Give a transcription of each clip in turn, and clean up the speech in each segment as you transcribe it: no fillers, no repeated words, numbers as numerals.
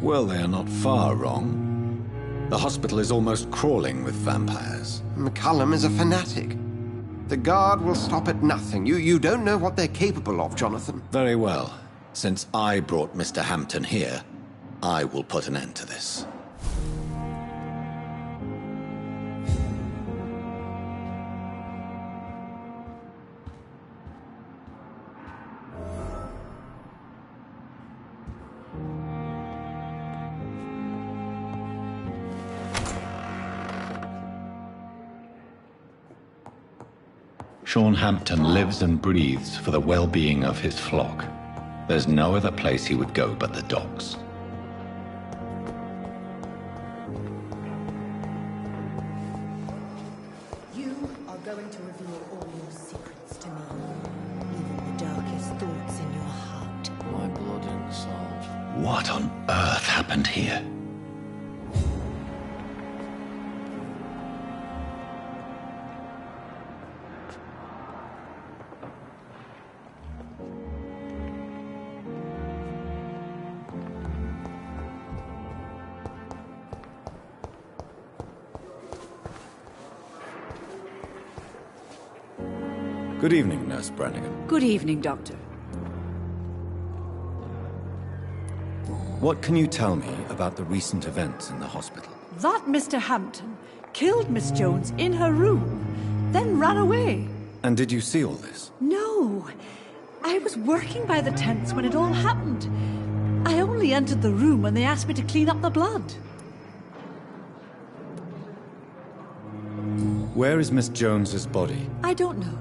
Well, they are not far wrong. The hospital is almost crawling with vampires. McCullum is a fanatic. The guard will stop at nothing. You don't know what they're capable of, Jonathan. Very well. Since I brought Mr. Hampton here, I will put an end to this. Sean Hampton lives and breathes for the well-being of his flock. There's no other place he would go but the docks. You are going to reveal all your secrets to me, even the darkest thoughts in your heart. My blood and soul. What on earth happened here? Good evening, Nurse Brannigan. Good evening, Doctor. What can you tell me about the recent events in the hospital? That Mr. Hampton killed Miss Jones in her room, then ran away. And did you see all this? No. I was working by the tents when it all happened. I only entered the room when they asked me to clean up the blood. Where is Miss Jones's body? I don't know.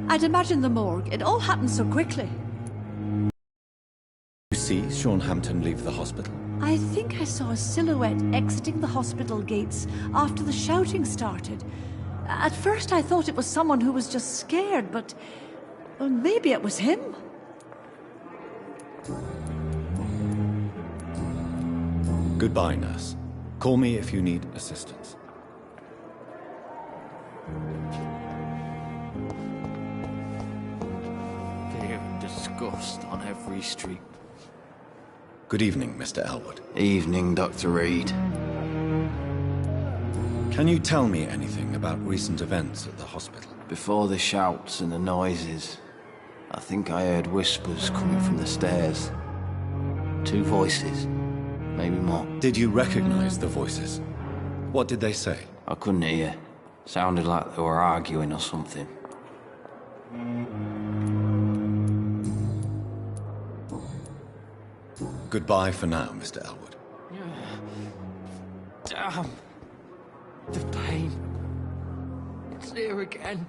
I'd imagine the morgue. It all happened so quickly. You see Sean Hampton leave the hospital? I think I saw a silhouette exiting the hospital gates after the shouting started. At first I thought it was someone who was just scared, but well, maybe it was him. Goodbye, nurse. Call me if you need assistance. Fear and disgust on every street. Good evening, Mr. Elwood. Evening, Dr. Reed. Can you tell me anything about recent events at the hospital? Before the shouts and the noises, I think I heard whispers coming from the stairs. 2 voices, maybe more. Did you recognize the voices? What did they say? I couldn't hear. Sounded like they were arguing or something. Goodbye for now, Mr. Elwood. Damn. The pain. It's here again.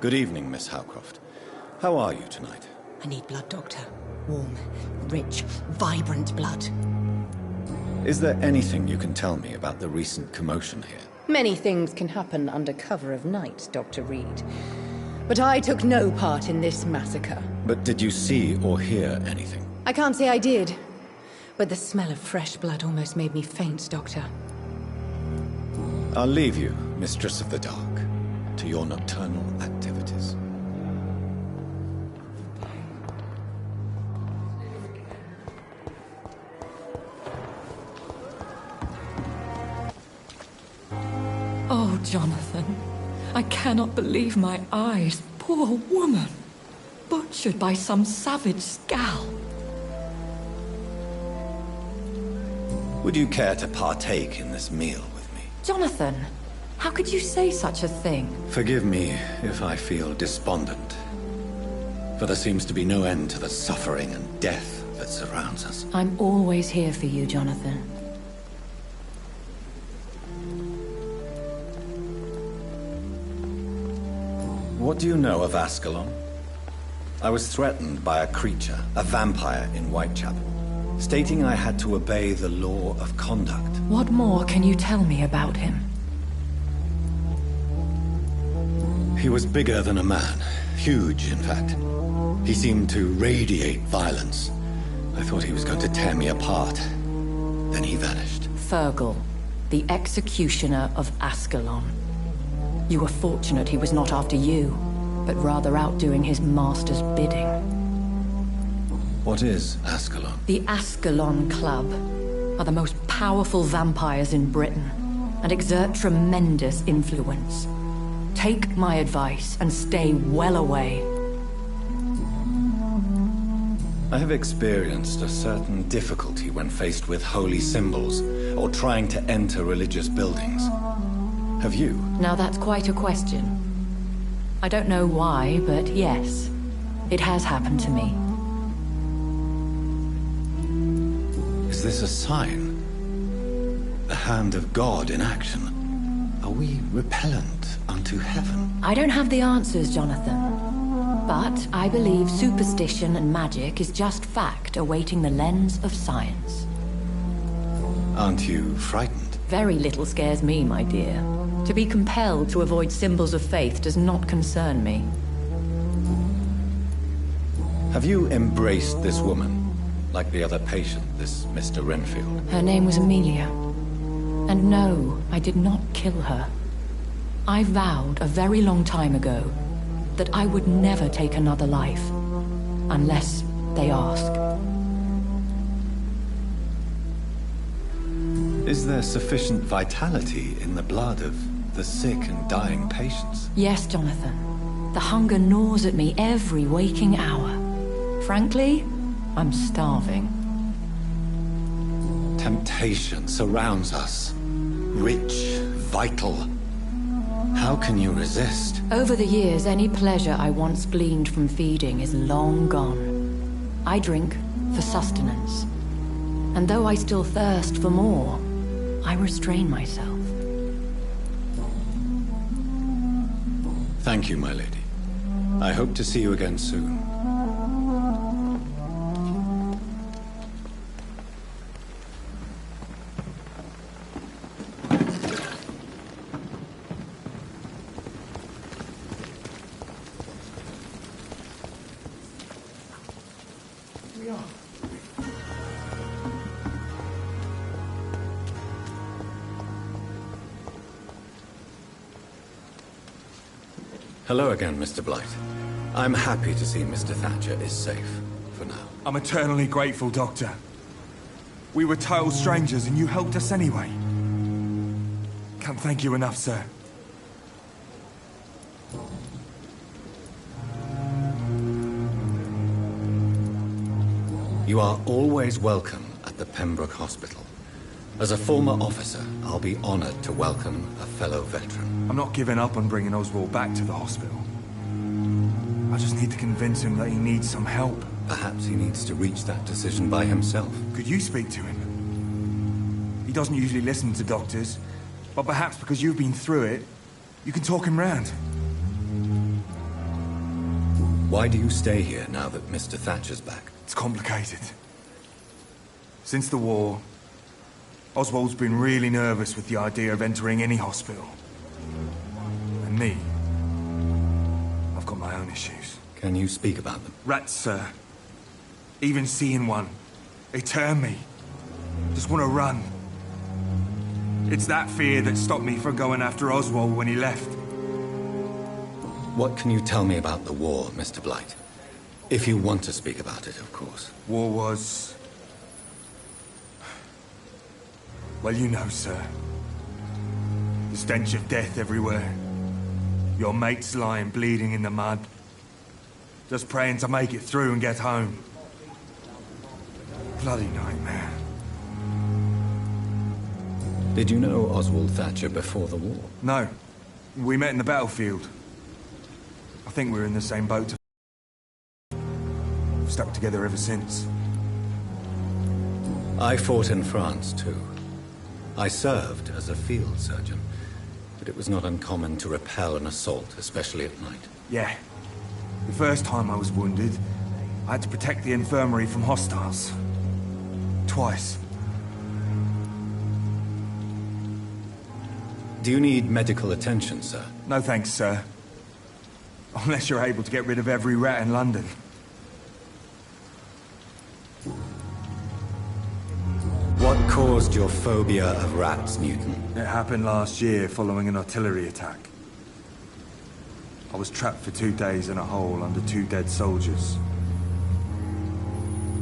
Good evening, Miss Howcroft. How are you tonight? I need blood, Doctor. Warm, rich, vibrant blood. Is there anything you can tell me about the recent commotion here? Many things can happen under cover of night, Dr. Reed. But I took no part in this massacre. But did you see or hear anything? I can't say I did. But the smell of fresh blood almost made me faint, Doctor. I'll leave you, Mistress of the Dark, to your nocturnal activities. Oh, Jonathan, I cannot believe my eyes. Poor woman, butchered by some savage scowl. Would you care to partake in this meal with me? Jonathan, how could you say such a thing? Forgive me if I feel despondent, for there seems to be no end to the suffering and death that surrounds us. I'm always here for you, Jonathan. What do you know of Ascalon? I was threatened by a creature, a vampire in Whitechapel, stating I had to obey the law of conduct. What more can you tell me about him? He was bigger than a man. Huge, in fact. He seemed to radiate violence. I thought he was going to tear me apart. Then he vanished. Fergal, the executioner of Ascalon. You were fortunate he was not after you. but rather outdoing his master's bidding. What is Ascalon? The Ascalon Club are the most powerful vampires in Britain and exert tremendous influence. Take my advice and stay well away. I have experienced a certain difficulty when faced with holy symbols or trying to enter religious buildings. Have you? Now that's quite a question. I don't know why, but yes, it has happened to me. Is this a sign? The hand of God in action? Are we repellent unto heaven? I don't have the answers, Jonathan. But I believe superstition and magic is just fact awaiting the lens of science. Aren't you frightened? Very little scares me, my dear. To be compelled to avoid symbols of faith does not concern me. Have you embraced this woman? Like the other patient, this Mr. Renfield? Her name was Amelia. And no, I did not kill her. I vowed a very long time ago that I would never take another life, unless they ask. Is there sufficient vitality in the blood of the sick and dying patients? Yes, Jonathan. The hunger gnaws at me every waking hour. Frankly, I'm starving. Temptation surrounds us. Rich, vital. How can you resist? Over the years, any pleasure I once gleaned from feeding is long gone. I drink for sustenance. And though I still thirst for more, I restrain myself. Thank you, my lady. I hope to see you again soon. Hello again, Mr. Blight. I'm happy to see Mr. Thatcher is safe, for now. I'm eternally grateful, Doctor. We were total strangers and you helped us anyway. Can't thank you enough, sir. You are always welcome at the Pembroke Hospital. As a former officer, I'll be honored to welcome a fellow veteran. I'm not giving up on bringing Oswald back to the hospital. I just need to convince him that he needs some help. Perhaps he needs to reach that decision by himself. Could you speak to him? He doesn't usually listen to doctors, but perhaps because you've been through it, you can talk him round. Why do you stay here now that Mr. Thatcher's back? It's complicated. Since the war, Oswald's been really nervous with the idea of entering any hospital. And me, I've got my own issues. Can you speak about them? Rats, sir. Even seeing one, they turn me. Just want to run. It's that fear that stopped me from going after Oswald when he left. What can you tell me about the war, Mr. Blight? If you want to speak about it, of course. War was... well, you know, sir. The stench of death everywhere. Your mates lying bleeding in the mud. Just praying to make it through and get home. Bloody nightmare. Did you know Oswald Thatcher before the war? No. We met in the battlefield. I think we're in the same boat. We've stuck together ever since. I fought in France, too. I served as a field surgeon, but it was not uncommon to repel an assault, especially at night. Yeah. The first time I was wounded, I had to protect the infirmary from hostiles. Twice. Do you need medical attention, sir? No thanks, sir. Unless you're able to get rid of every rat in London. What caused your phobia of rats, Newton? It happened last year following an artillery attack. I was trapped for 2 days in a hole under 2 dead soldiers.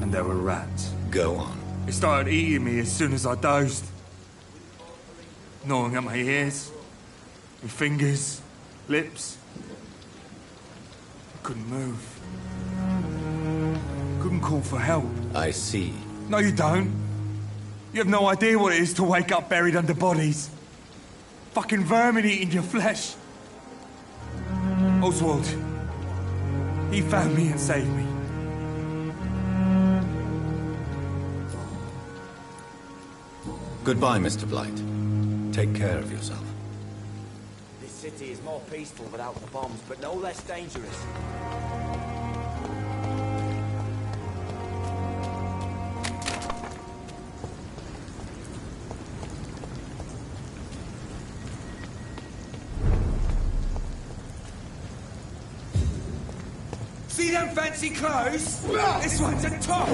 And there were rats. Go on. They started eating me as soon as I dozed. Gnawing at my ears, with fingers, lips. I couldn't move. Couldn't call for help. I see. No, you don't. You have no idea what it is to wake up buried under bodies. Fucking vermin eating your flesh. Oswald, he found me and saved me. Goodbye, Mr. Blight. Take care of yourself. This city is more peaceful without the bombs, but no less dangerous. See them fancy clothes? This one's a top!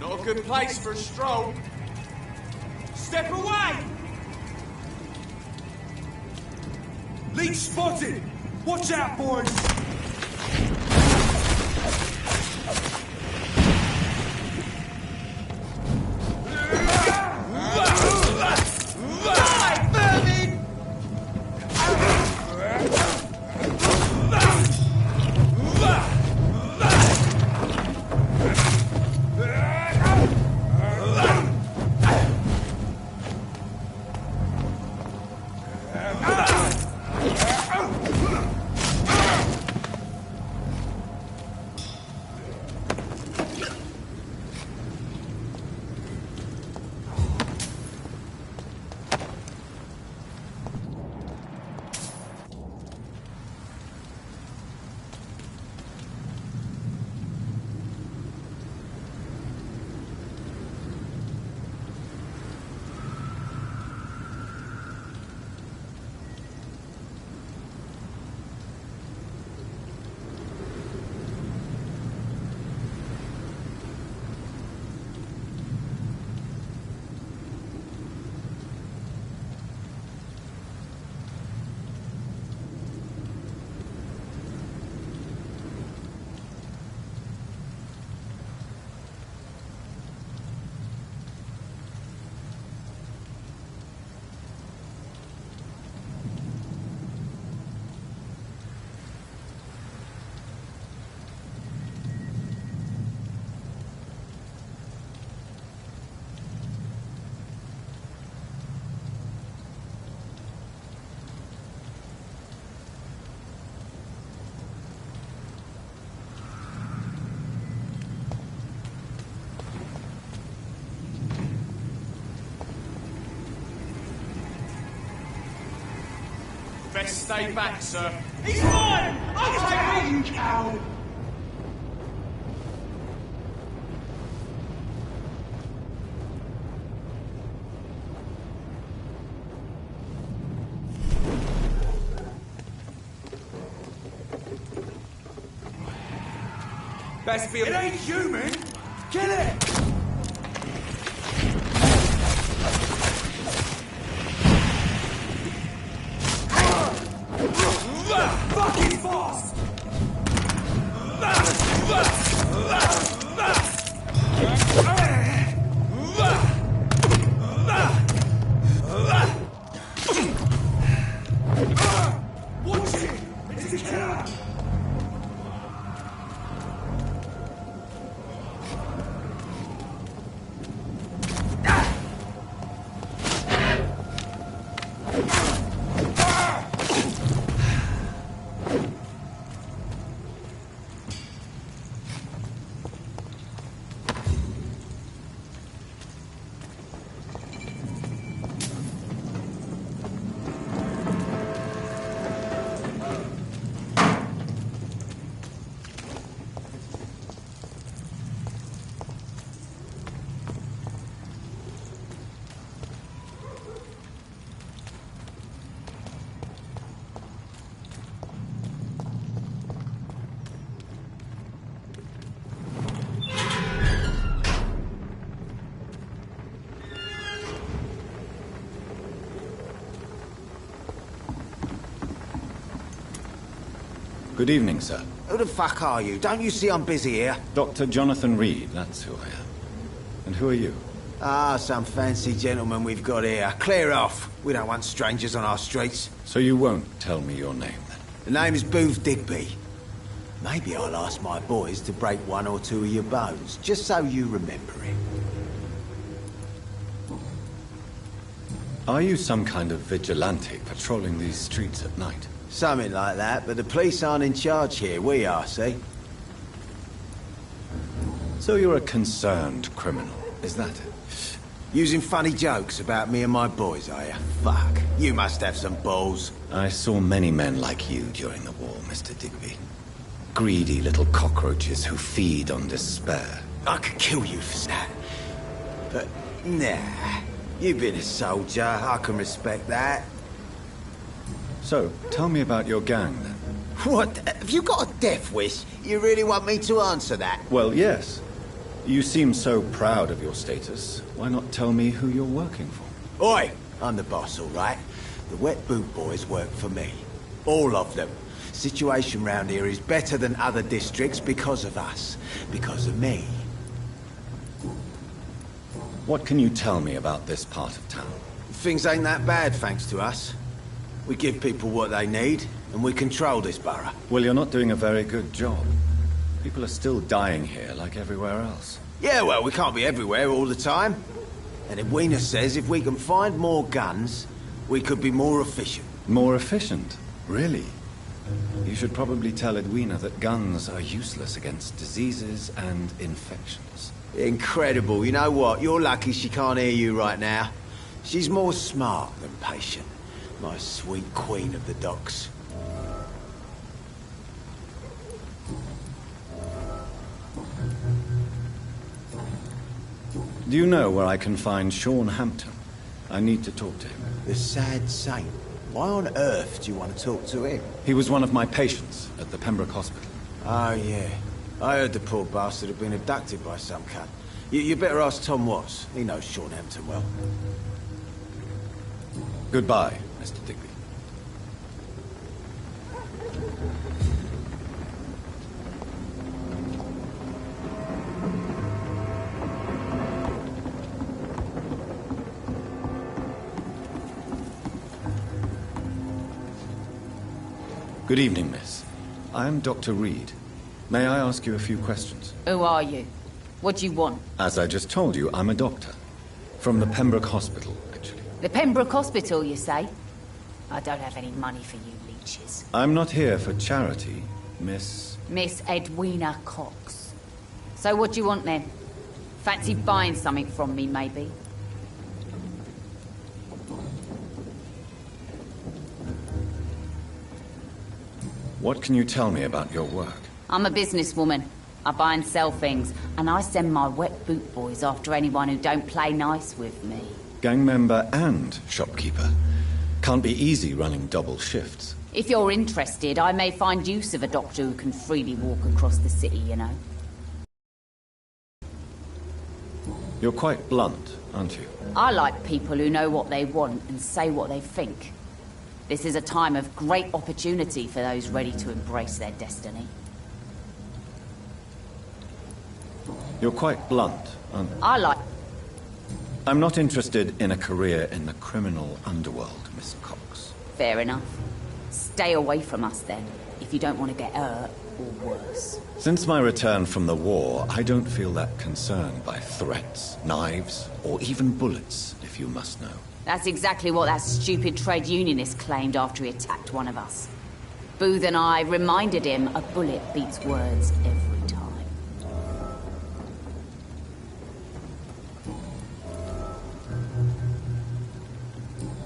Not a good place for a stroll. Step away! Leech spotted! Watch out, boys! Best stay back, sir. He's mine! I'll take you, coward! Best be a... It ain't human! Kill it! Fucking fast! Watch it! It's a killer! Good evening, sir. Who the fuck are you? Don't you see I'm busy here? Dr. Jonathan Reed, that's who I am. And who are you? Ah, some fancy gentleman we've got here. Clear off. We don't want strangers on our streets. So you won't tell me your name, then? The name is Booth Digby. Maybe I'll ask my boys to break one or two of your bones, just so you remember it. Are you some kind of vigilante patrolling these streets at night? Something like that, but the police aren't in charge here. We are, see? So you're a concerned criminal, is that it? Using funny jokes about me and my boys, are you? Fuck. You must have some balls. I saw many men like you during the war, Mr. Digby. Greedy little cockroaches who feed on despair. I could kill you for that. But, nah. You've been a soldier. I can respect that. So, tell me about your gang, then. What? Have you got a death wish? You really want me to answer that? Well, yes. You seem so proud of your status. Why not tell me who you're working for? Oi! I'm the boss, all right? The Wet Boot Boys work for me. All of them. Situation round here is better than other districts because of us. Because of me. What can you tell me about this part of town? Things ain't that bad, thanks to us. We give people what they need, and we control this borough. Well, you're not doing a very good job. People are still dying here like everywhere else. Yeah, well, we can't be everywhere all the time. And Edwina says if we can find more guns, we could be more efficient. More efficient? Really? You should probably tell Edwina that guns are useless against diseases and infections. Incredible. You know what? You're lucky she can't hear you right now. She's more smart than patient. My sweet queen of the docks. Do you know where I can find Sean Hampton? I need to talk to him. The sad saint. Why on earth do you want to talk to him? He was one of my patients at the Pembroke Hospital. Oh, yeah. I heard the poor bastard had been abducted by some cunt. You better ask Tom Watts. He knows Sean Hampton well. Goodbye, Mr. Digby. Good evening, miss. I am Dr. Reed. May I ask you a few questions? Who are you? What do you want? As I just told you, I'm a doctor. From the Pembroke Hospital, actually. The Pembroke Hospital, you say? I don't have any money for you leeches. I'm not here for charity, Miss... Miss Edwina Cox. So what do you want then? Fancy buying something from me, maybe? What can you tell me about your work? I'm a businesswoman. I buy and sell things, and I send my wet boot boys after anyone who don't play nice with me. Gang member and shopkeeper. Can't be easy running double shifts. If you're interested, I may find use of a doctor who can freely walk across the city, you know. You're quite blunt, aren't you? I like people who know what they want and say what they think. This is a time of great opportunity for those ready to embrace their destiny. You're quite blunt, aren't you? I'm not interested in a career in the criminal underworld, Miss Cox. Fair enough. Stay away from us then, if you don't want to get hurt or worse. Since my return from the war, I don't feel that concerned by threats, knives, or even bullets, if you must know. That's exactly what that stupid trade unionist claimed after he attacked one of us. Booth and I reminded him a bullet beats words every time.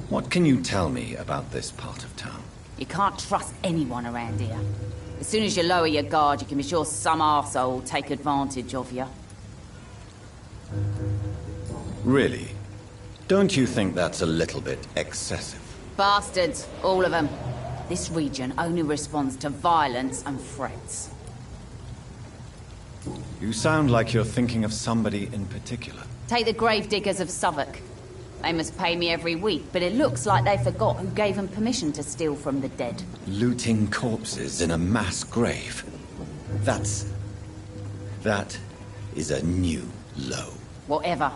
What can you tell me about this part of town? You can't trust anyone around here. As soon as you lower your guard, you can be sure some arsehole will take advantage of you. Really? Don't you think that's a little bit excessive? Bastards, all of them. This region only responds to violence and threats. You sound like you're thinking of somebody in particular. Take the gravediggers of Southwark. They must pay me every week, but it looks like they forgot who gave them permission to steal from the dead. Looting corpses in a mass grave. That is a new low. Whatever.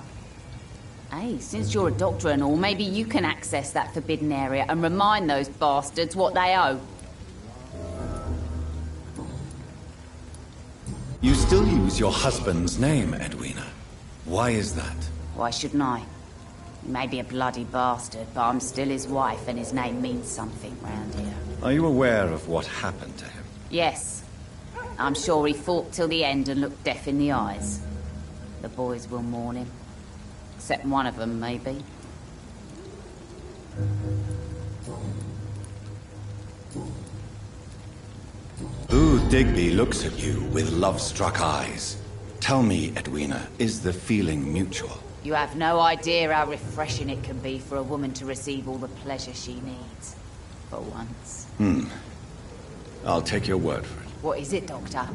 Hey, since you're a doctor and all, maybe you can access that forbidden area and remind those bastards what they owe. You still use your husband's name, Edwina. Why is that? Why shouldn't I? He may be a bloody bastard, but I'm still his wife and his name means something round here. Are you aware of what happened to him? Yes. I'm sure he fought till the end and looked death in the eyes. The boys will mourn him. Except one of them, maybe. Booth Digby looks at you with love-struck eyes. Tell me, Edwina, is the feeling mutual? You have no idea how refreshing it can be for a woman to receive all the pleasure she needs. For once. I'll take your word for it. What is it, Doctor?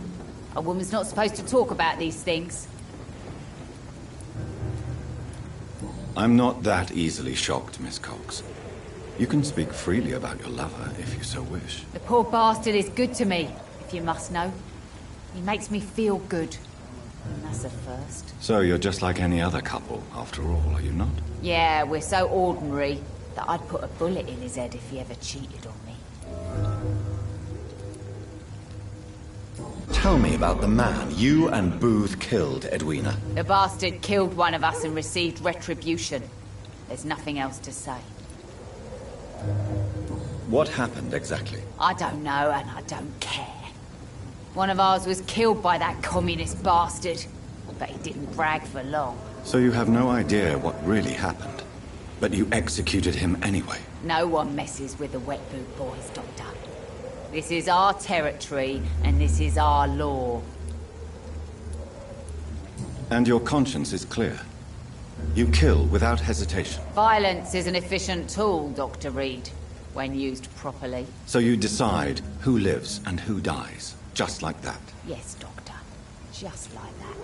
A woman's not supposed to talk about these things. I'm not that easily shocked, Miss Cox. You can speak freely about your lover, if you so wish. The poor bastard is good to me, if you must know. He makes me feel good. And that's a first. So you're just like any other couple, after all, are you not? Yeah, we're so ordinary that I'd put a bullet in his head if he ever cheated on me. Tell me about the man you and Booth killed, Edwina. The bastard killed one of us and received retribution. There's nothing else to say. What happened exactly? I don't know, and I don't care. One of ours was killed by that communist bastard, but he didn't brag for long. So you have no idea what really happened, but you executed him anyway? No one messes with the wet boot boys, Doctor. This is our territory, and this is our law. And your conscience is clear. You kill without hesitation. Violence is an efficient tool, Dr. Reed, when used properly. So you decide who lives and who dies, just like that? Yes, Doctor. Just like that.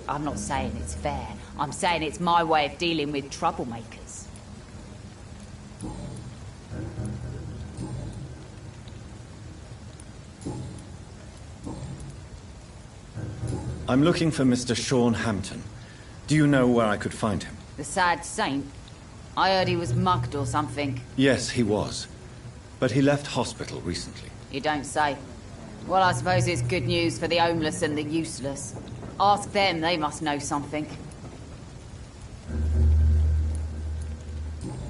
I'm not saying it's fair. I'm saying it's my way of dealing with troublemakers. I'm looking for Mr. Sean Hampton. Do you know where I could find him? The sad saint? I heard he was mugged or something. Yes, he was. But he left hospital recently. You don't say. Well, I suppose it's good news for the homeless and the useless. Ask them, they must know something.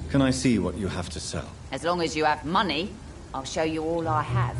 Can I see what you have to sell? As long as you have money, I'll show you all I have.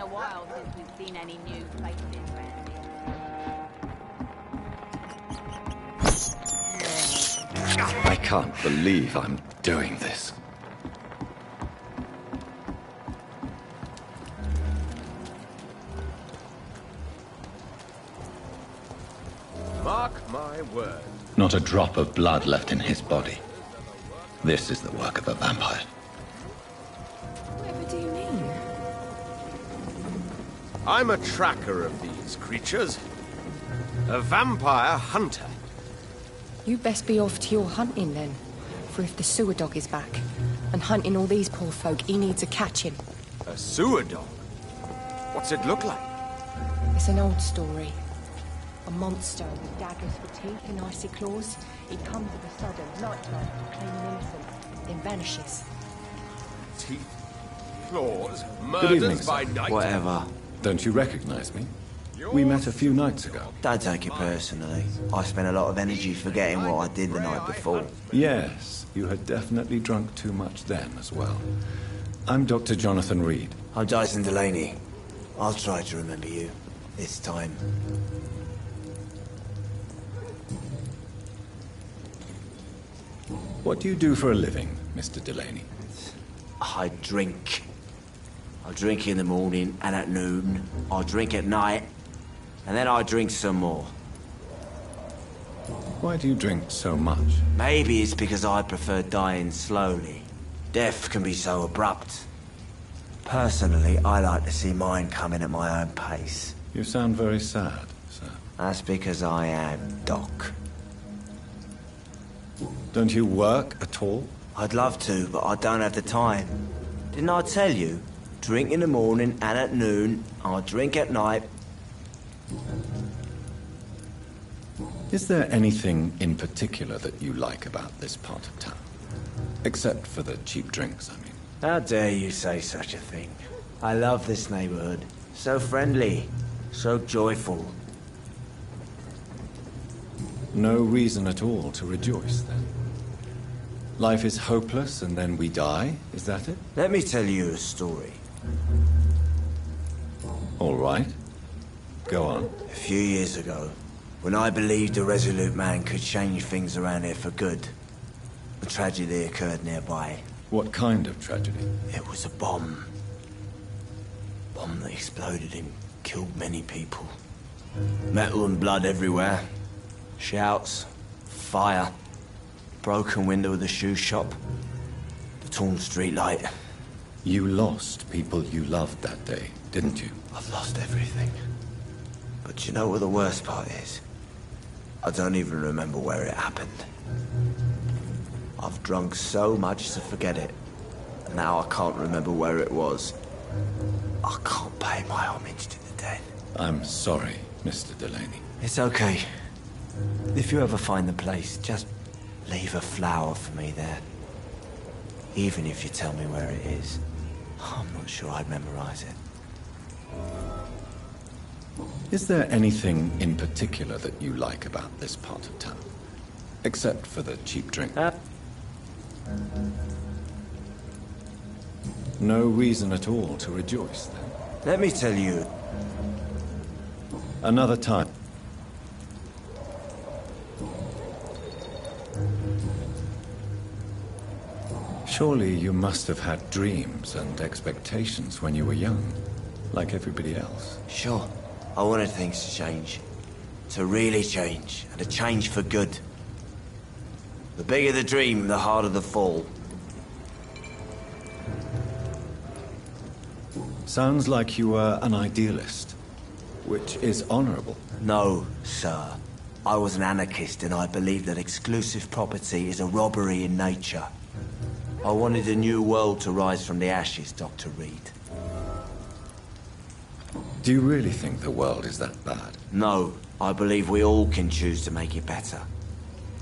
a while since we've seen any new faces around here. I can't believe I'm doing this. Mark my word. Not a drop of blood left in his body. This is the work of a vampire. Whatever do you mean? I'm a tracker of these creatures. A vampire hunter. You best be off to your hunting then. For if the sewer dog is back, and hunting all these poor folk, he needs a catching. A sewer dog? What's it look like? It's an old story. A monster with daggers for teeth and icy claws. He comes of a sudden, night-time, claiming innocence, then vanishes. Teeth, claws, Good evening, murders by sir. night. Whatever. Don't you recognize me? We met a few nights ago. Don't take it personally. I spent a lot of energy forgetting what I did the night before. Yes, you had definitely drunk too much then as well. I'm Dr. Jonathan Reed. I'm Dyson Delaney. I'll try to remember you. This time. What do you do for a living, Mr. Delaney? I drink. I drink in the morning and at noon. I drink at night. And then I drink some more. Why do you drink so much? Maybe it's because I prefer dying slowly. Death can be so abrupt. Personally, I like to see mine coming at my own pace. You sound very sad, sir. That's because I am Doc. Don't you work at all? I'd love to, but I don't have the time. Didn't I tell you? Drink in the morning and at noon. I drink at night. Is there anything in particular that you like about this part of town? Except for the cheap drinks, I mean. How dare you say such a thing? I love this neighborhood. So friendly. So joyful. No reason at all to rejoice, then. Life is hopeless and then we die, is that it? Let me tell you a story. All right. Go on. A few years ago, when I believed a resolute man could change things around here for good, a tragedy occurred nearby. What kind of tragedy? It was a bomb. Bomb that exploded and killed many people. Metal and blood everywhere. Shouts, fire, broken window of the shoe shop, the torn street light. You lost people you loved that day, didn't you? I've lost everything. But you know what the worst part is? I don't even remember where it happened. I've drunk so much to forget it. Now I can't remember where it was. I can't pay my homage to the dead. I'm sorry, Mr. Delaney. It's okay. If you ever find the place, just leave a flower for me there. Even if you tell me where it is. I'm not sure I'd memorize it. Is there anything in particular that you like about this part of town? Except for the cheap drink. No reason at all to rejoice, then. Let me tell you. Another time. Surely you must have had dreams and expectations when you were young, like everybody else. Sure. I wanted things to change. To really change, and to change for good. The bigger the dream, the harder the fall. Sounds like you were an idealist, which is honorable. No, sir. I was an anarchist, and I believed that exclusive property is a robbery in nature. I wanted a new world to rise from the ashes, Dr. Reed. Do you really think the world is that bad? No, I believe we all can choose to make it better.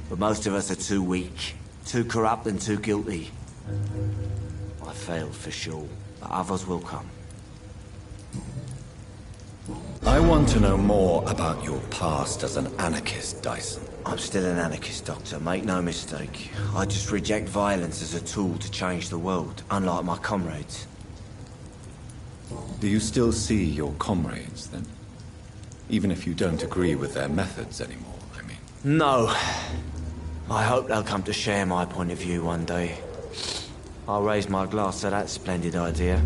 But most of us are too weak, too corrupt and too guilty. I failed for sure, but others will come. I want to know more about your past as an anarchist, Dyson. I'm still an anarchist, Doctor, make no mistake. I just reject violence as a tool to change the world, unlike my comrades. Do you still see your comrades, then? Even if you don't agree with their methods anymore, I mean. No. I hope they'll come to share my point of view one day. I'll raise my glass to that splendid idea.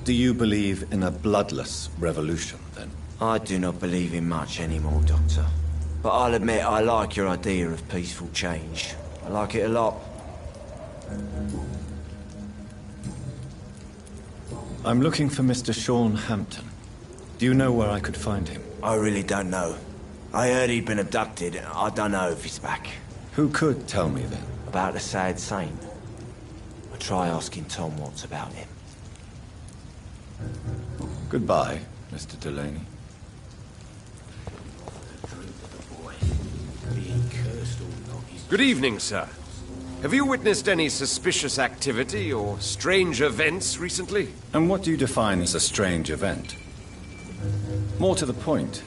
Do you believe in a bloodless revolution, then? I do not believe in much anymore, Doctor. But I'll admit I like your idea of peaceful change. I like it a lot. I'm looking for Mr. Sean Hampton. Do you know where I could find him? I really don't know. I heard he'd been abducted. I don't know if he's back. Who could tell me, then? About the sad saint. I'll try asking Tom Watts about him. Goodbye, Mr. Delaney. Good evening, sir. Have you witnessed any suspicious activity or strange events recently? And what do you define as a strange event? More to the point,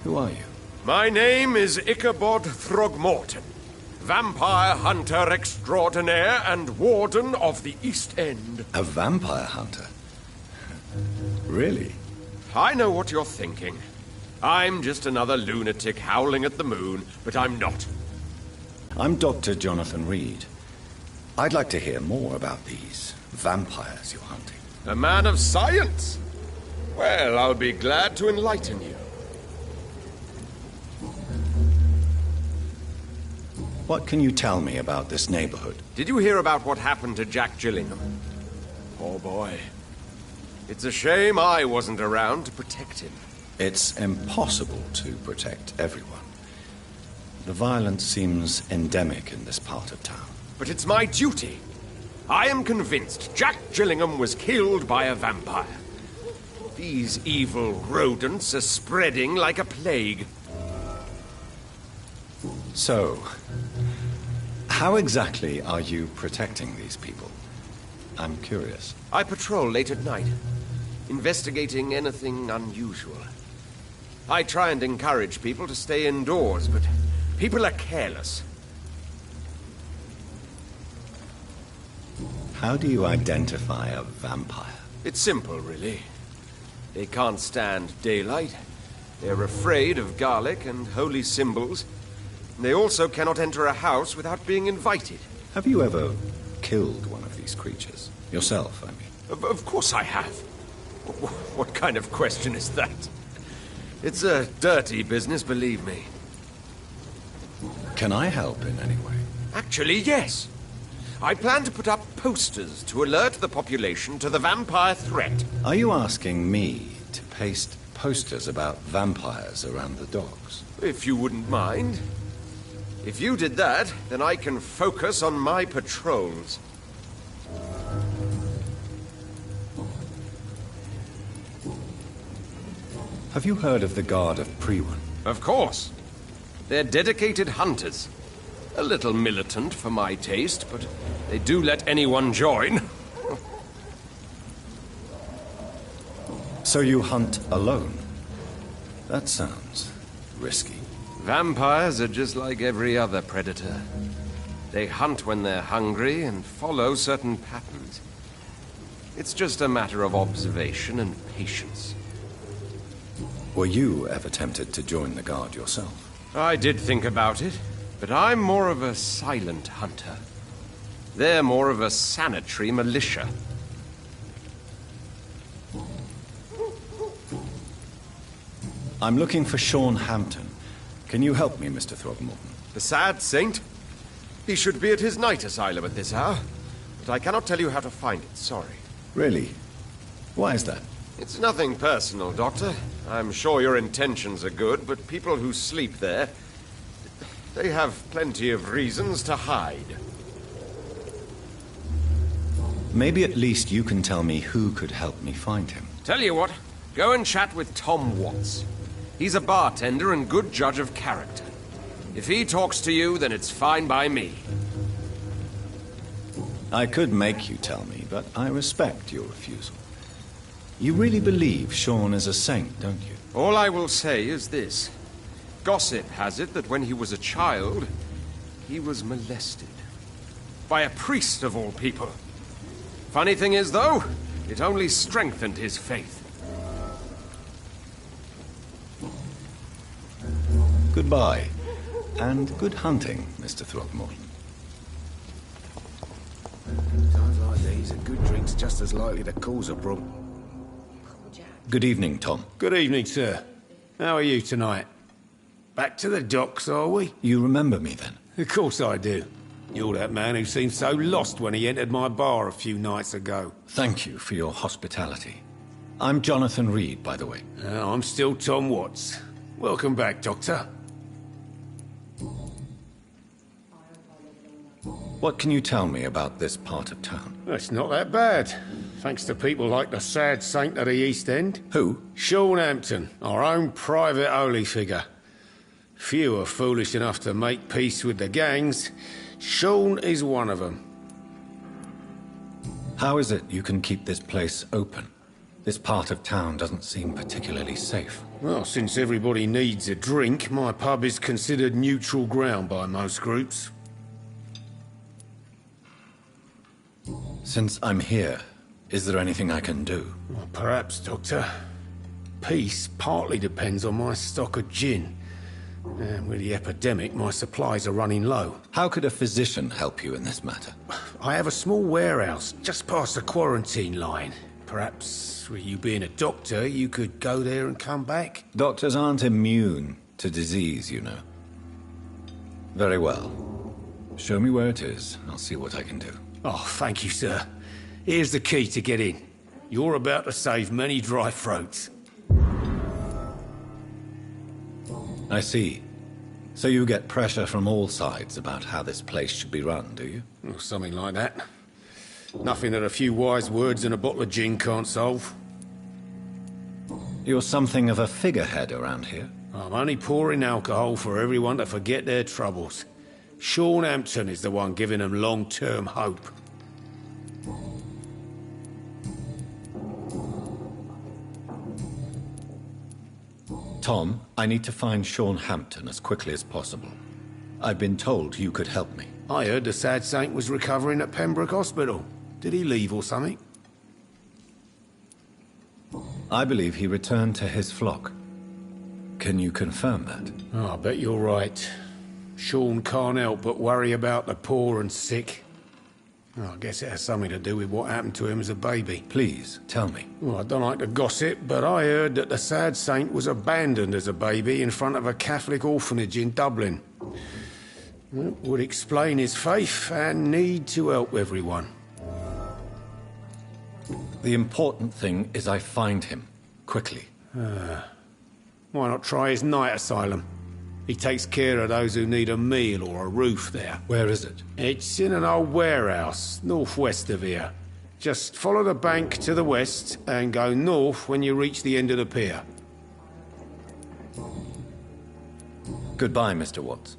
who are you? My name is Ichabod Throgmorton, vampire hunter extraordinaire and warden of the East End. A vampire hunter? Really? I know what you're thinking. I'm just another lunatic howling at the moon, but I'm not. I'm Dr. Jonathan Reed. I'd like to hear more about these vampires you're hunting. A man of science? Well, I'll be glad to enlighten you. What can you tell me about this neighborhood? Did you hear about what happened to Jack Gillingham? Poor boy. It's a shame I wasn't around to protect him. It's impossible to protect everyone. The violence seems endemic in this part of town. But it's my duty. I am convinced Jack Gillingham was killed by a vampire. These evil rodents are spreading like a plague. So, how exactly are you protecting these people? I'm curious. I patrol late at night, investigating anything unusual. I try and encourage people to stay indoors, but people are careless. How do you identify a vampire? It's simple, really. They can't stand daylight. They're afraid of garlic and holy symbols. They also cannot enter a house without being invited. Have you ever killed one of these creatures? Yourself, I mean. Of course I have. What kind of question is that? It's a dirty business, believe me. Can I help in any way? Actually, yes. I plan to put up posters to alert the population to the vampire threat. Are you asking me to paste posters about vampires around the docks? If you wouldn't mind. If you did that, then I can focus on my patrols. Have you heard of the Guard of Priwen? Of course. They're dedicated hunters. A little militant for my taste, but they do let anyone join. So you hunt alone? That sounds risky. Vampires are just like every other predator. They hunt when they're hungry and follow certain patterns. It's just a matter of observation and patience. Were you ever tempted to join the Guard yourself? I did think about it, but I'm more of a silent hunter. They're more of a sanitary militia. I'm looking for Sean Hampton. Can you help me, Mr. Throgmorton? The sad saint? He should be at his night asylum at this hour, but I cannot tell you how to find it, sorry. Really? Why is that? It's nothing personal, Doctor. I'm sure your intentions are good, but people who sleep there, they have plenty of reasons to hide. Maybe at least you can tell me who could help me find him. Tell you what, go and chat with Tom Watts. He's a bartender and good judge of character. If he talks to you, then it's fine by me. I could make you tell me, but I respect your refusal. You really believe Sean is a saint, don't you? All I will say is this. Gossip has it that when he was a child, he was molested. By a priest of all people. Funny thing is, though, It only strengthened his faith. Goodbye, and good hunting, Mr. Throckmorton. Times like these, a good drink's just as likely to cause a problem. Good evening, Tom. Good evening, sir. How are you tonight? Back to the docks, are we? You remember me, then? Of course I do. You're that man who seemed so lost when he entered my bar a few nights ago. Thank you for your hospitality. I'm Jonathan Reed, by the way. I'm still Tom Watts. Welcome back, Doctor. What can you tell me about this part of town? It's not that bad. Thanks to people like the sad saint of the East End. Who? Sean Hampton, our own private holy figure. Few are foolish enough to make peace with the gangs. Sean is one of them. How is it you can keep this place open? This part of town doesn't seem particularly safe. Well, since everybody needs a drink, my pub is considered neutral ground by most groups. Since I'm here, is there anything I can do? Well, perhaps, Doctor. Peace partly depends on my stock of gin. And with the epidemic, my supplies are running low. How could a physician help you in this matter? I have a small warehouse just past the quarantine line. Perhaps, with you being a doctor, you could go there and come back? Doctors aren't immune to disease, you know. Very well. Show me where it is. I'll see what I can do. Oh, thank you, sir. Here's the key to get in. You're about to save many dry throats. I see. So you get pressure from all sides about how this place should be run, do you? Well, something like that. Nothing that a few wise words and a bottle of gin can't solve. You're something of a figurehead around here. I'm only pouring alcohol for everyone to forget their troubles. Sean Hampton is the one giving them long-term hope. Tom, I need to find Sean Hampton as quickly as possible. I've been told you could help me. I heard the sad saint was recovering at Pembroke Hospital. Did he leave or something? I believe he returned to his flock. Can you confirm that? Oh, I bet you're right. Sean can't help but worry about the poor and sick. Oh, I guess it has something to do with what happened to him as a baby. Please, tell me. Well, I don't like to gossip, but I heard that the sad saint was abandoned as a baby in front of a Catholic orphanage in Dublin. Well, would explain his faith and need to help everyone. The important thing is I find him, quickly. Why not try his night asylum? He takes care of those who need a meal or a roof there. Where is it? It's in an old warehouse, northwest of here. Just follow the bank to the west and go north when you reach the end of the pier. Goodbye, Mr. Watts.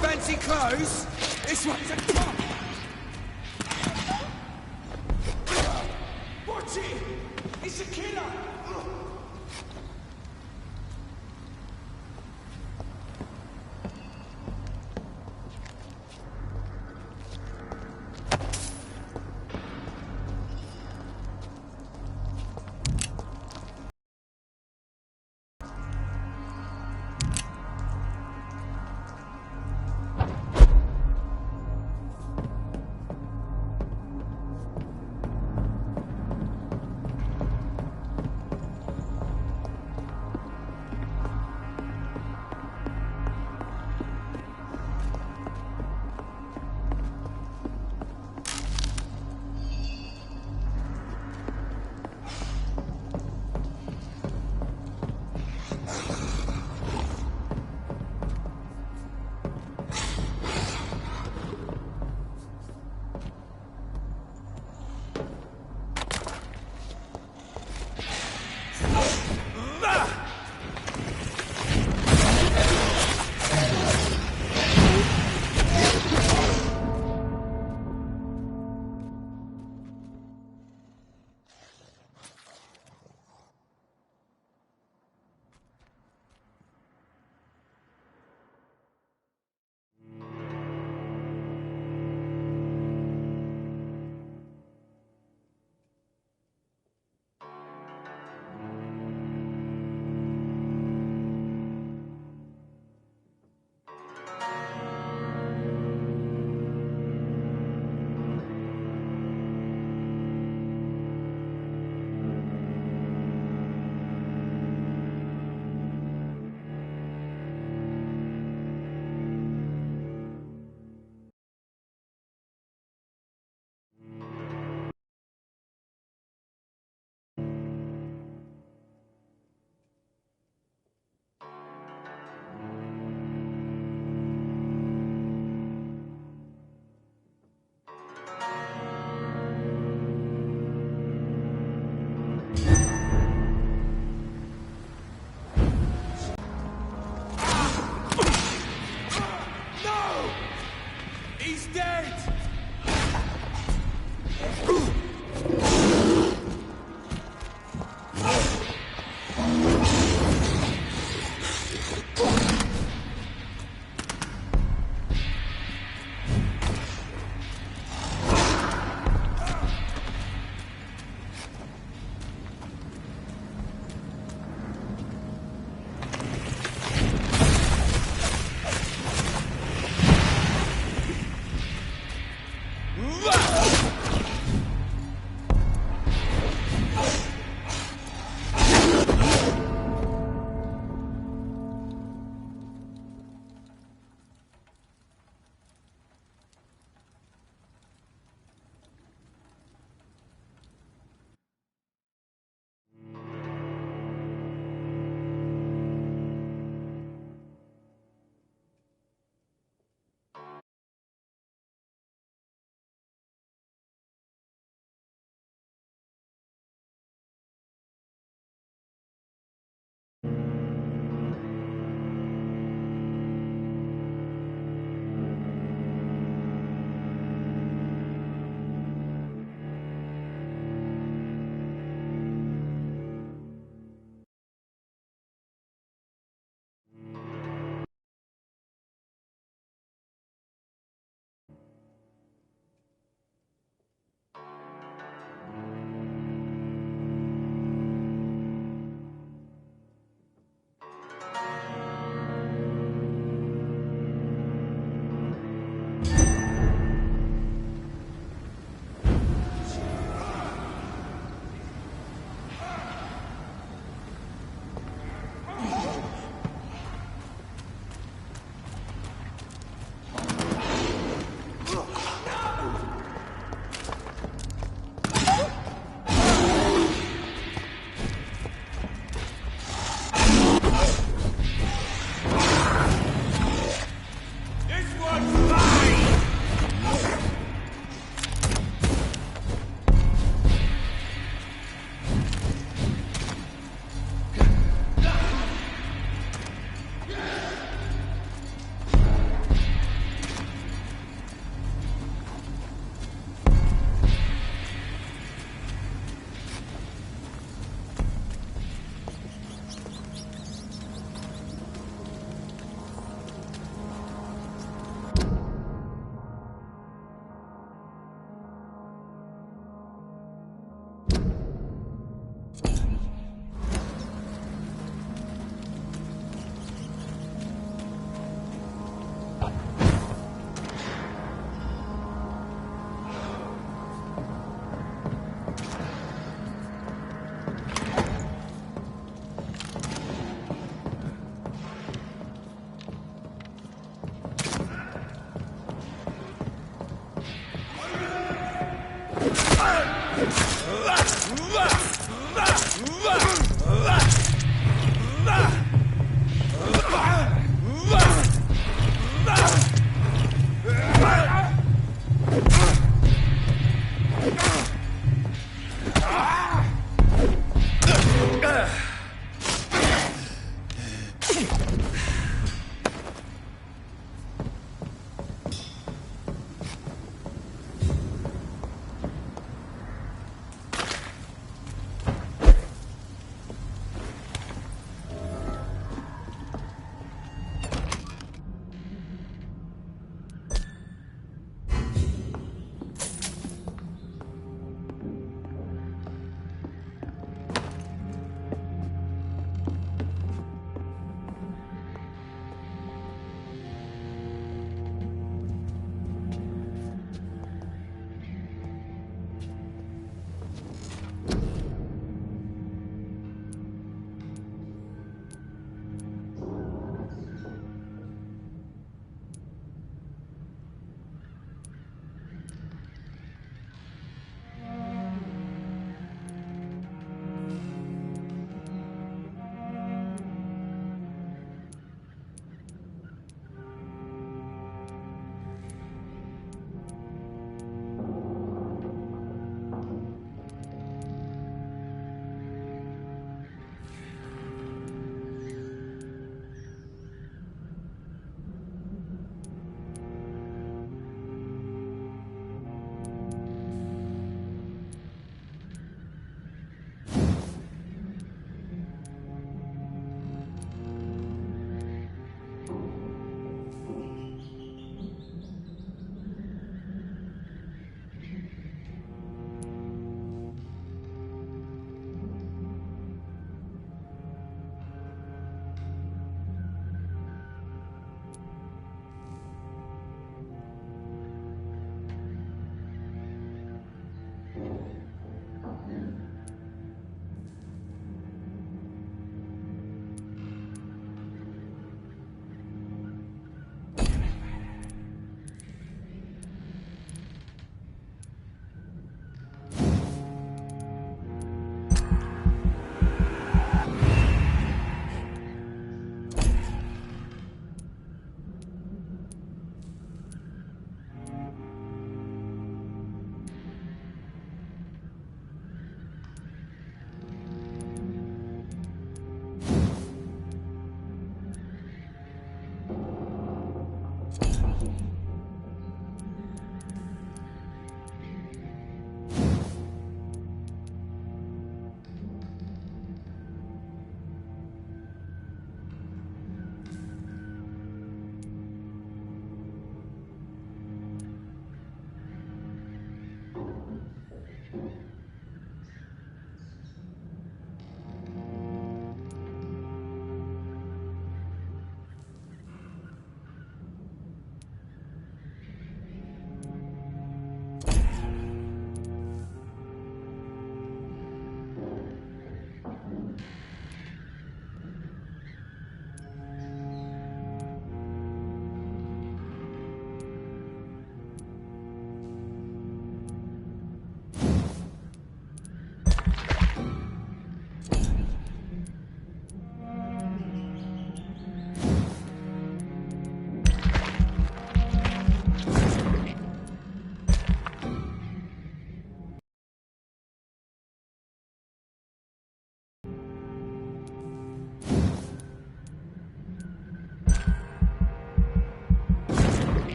fancy clothes? This one's a cop! Watch it! It's a killer!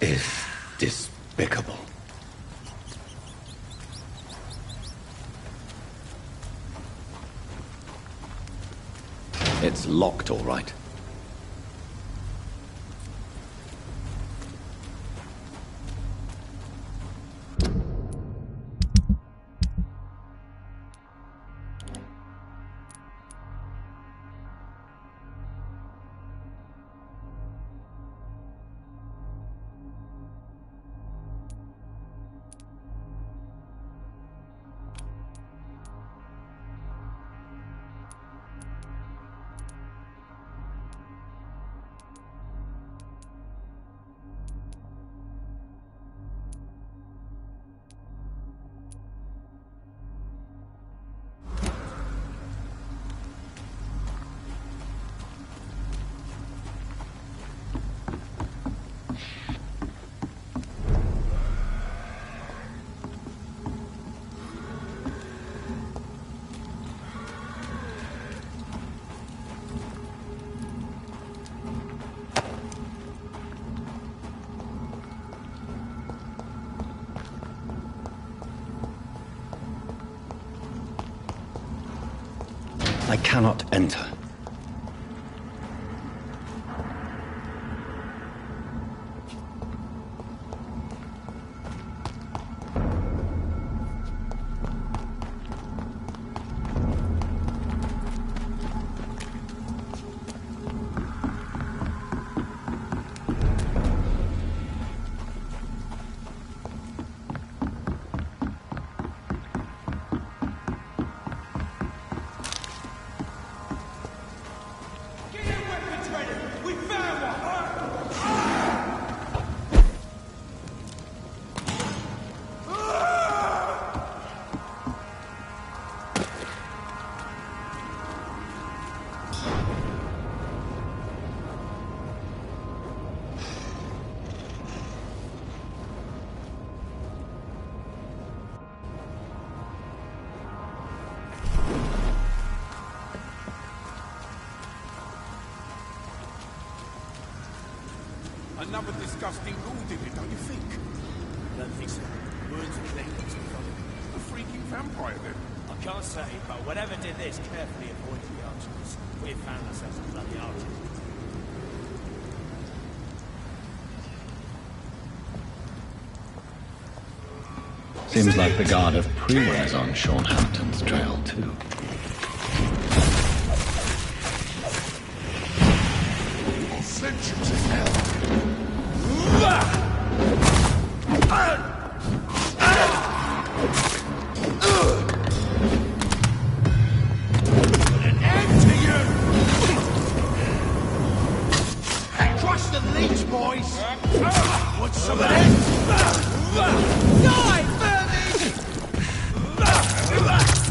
is despicable. It's locked, all right. I cannot enter. Another disgusting rule, did it, don't you think? Don't think so. Words with language. A freaking vampire, then. I can't say, but whatever did this carefully avoided the archers. We've found ourselves a bloody archer. Seems like the guard of Priwa is on Sean Hampton's trail, too. I'll send you to hell. Put an end to you! Crush the leech, boys! Want some of this? Die, vermin!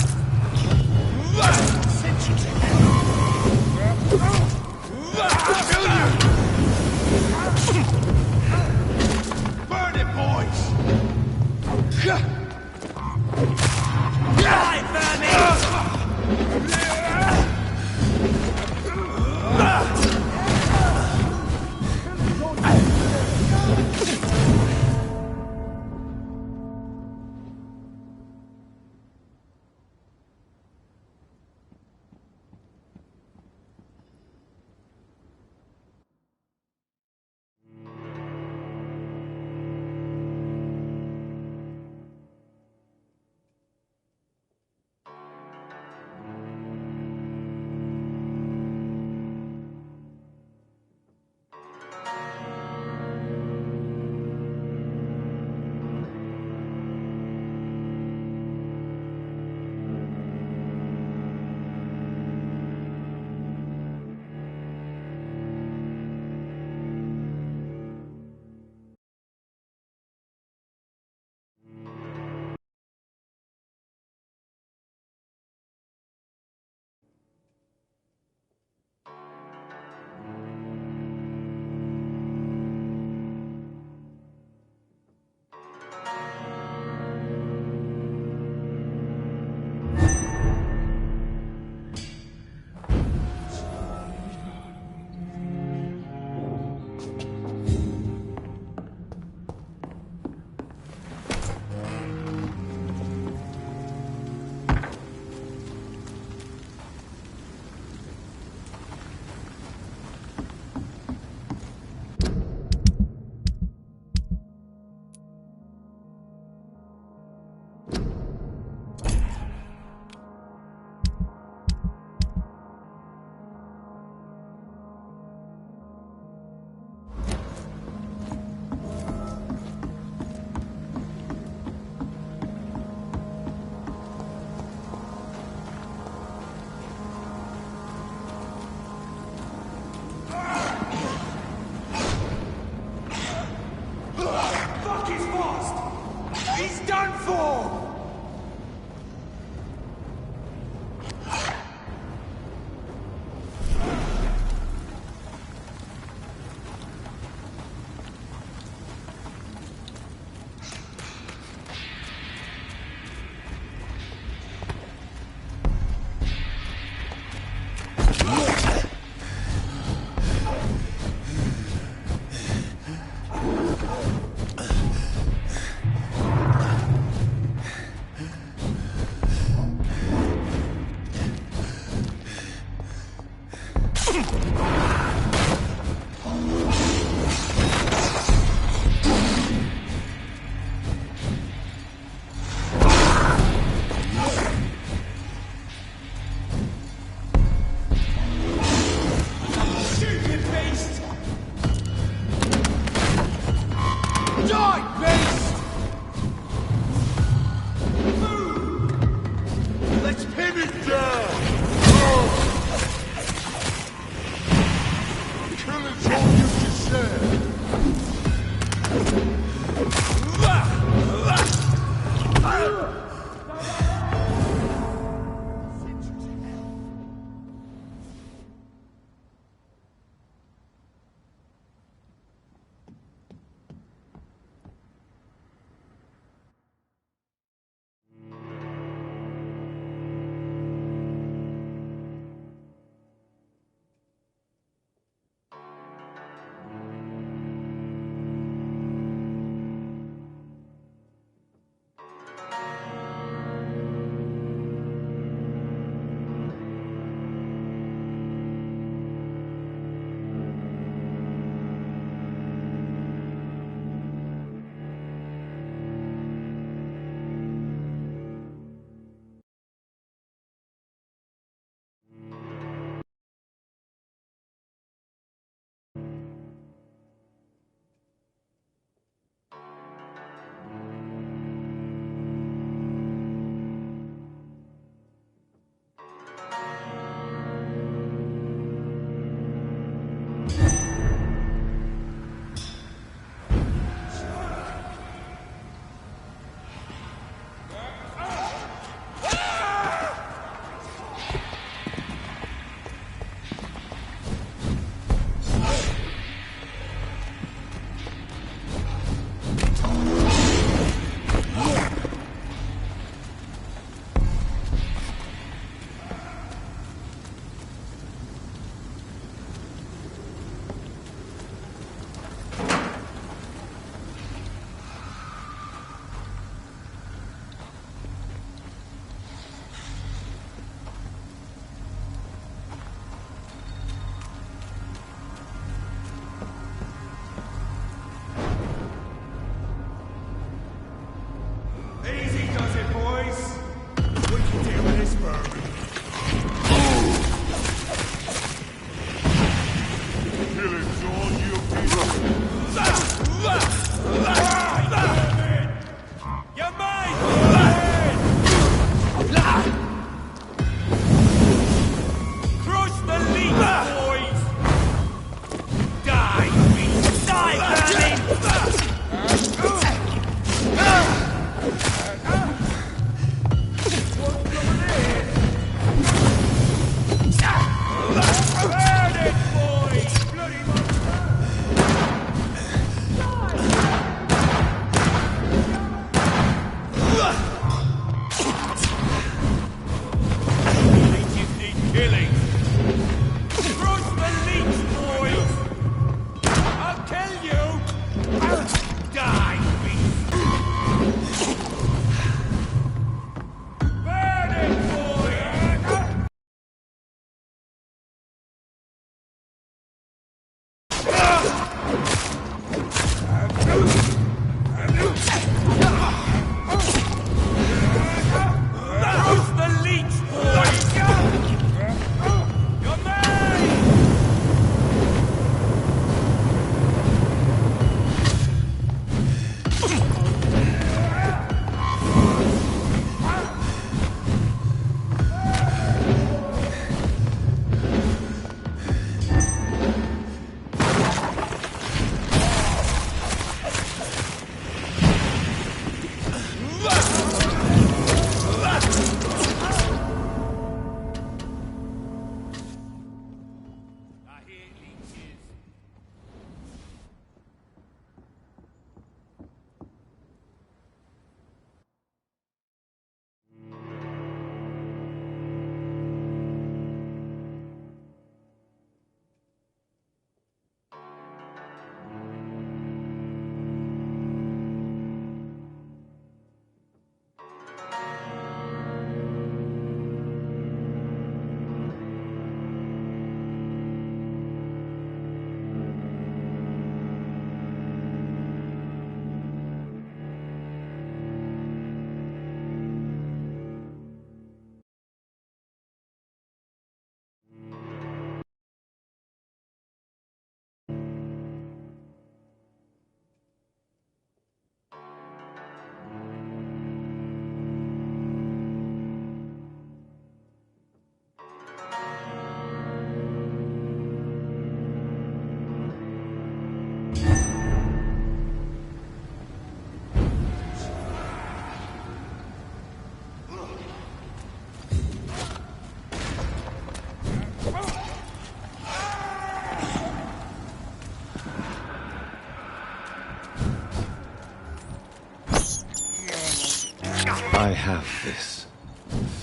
have this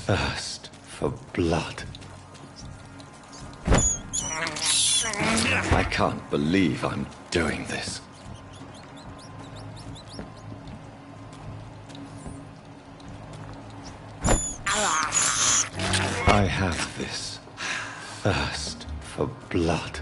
thirst for blood. I can't believe I'm doing this. I have this thirst for blood.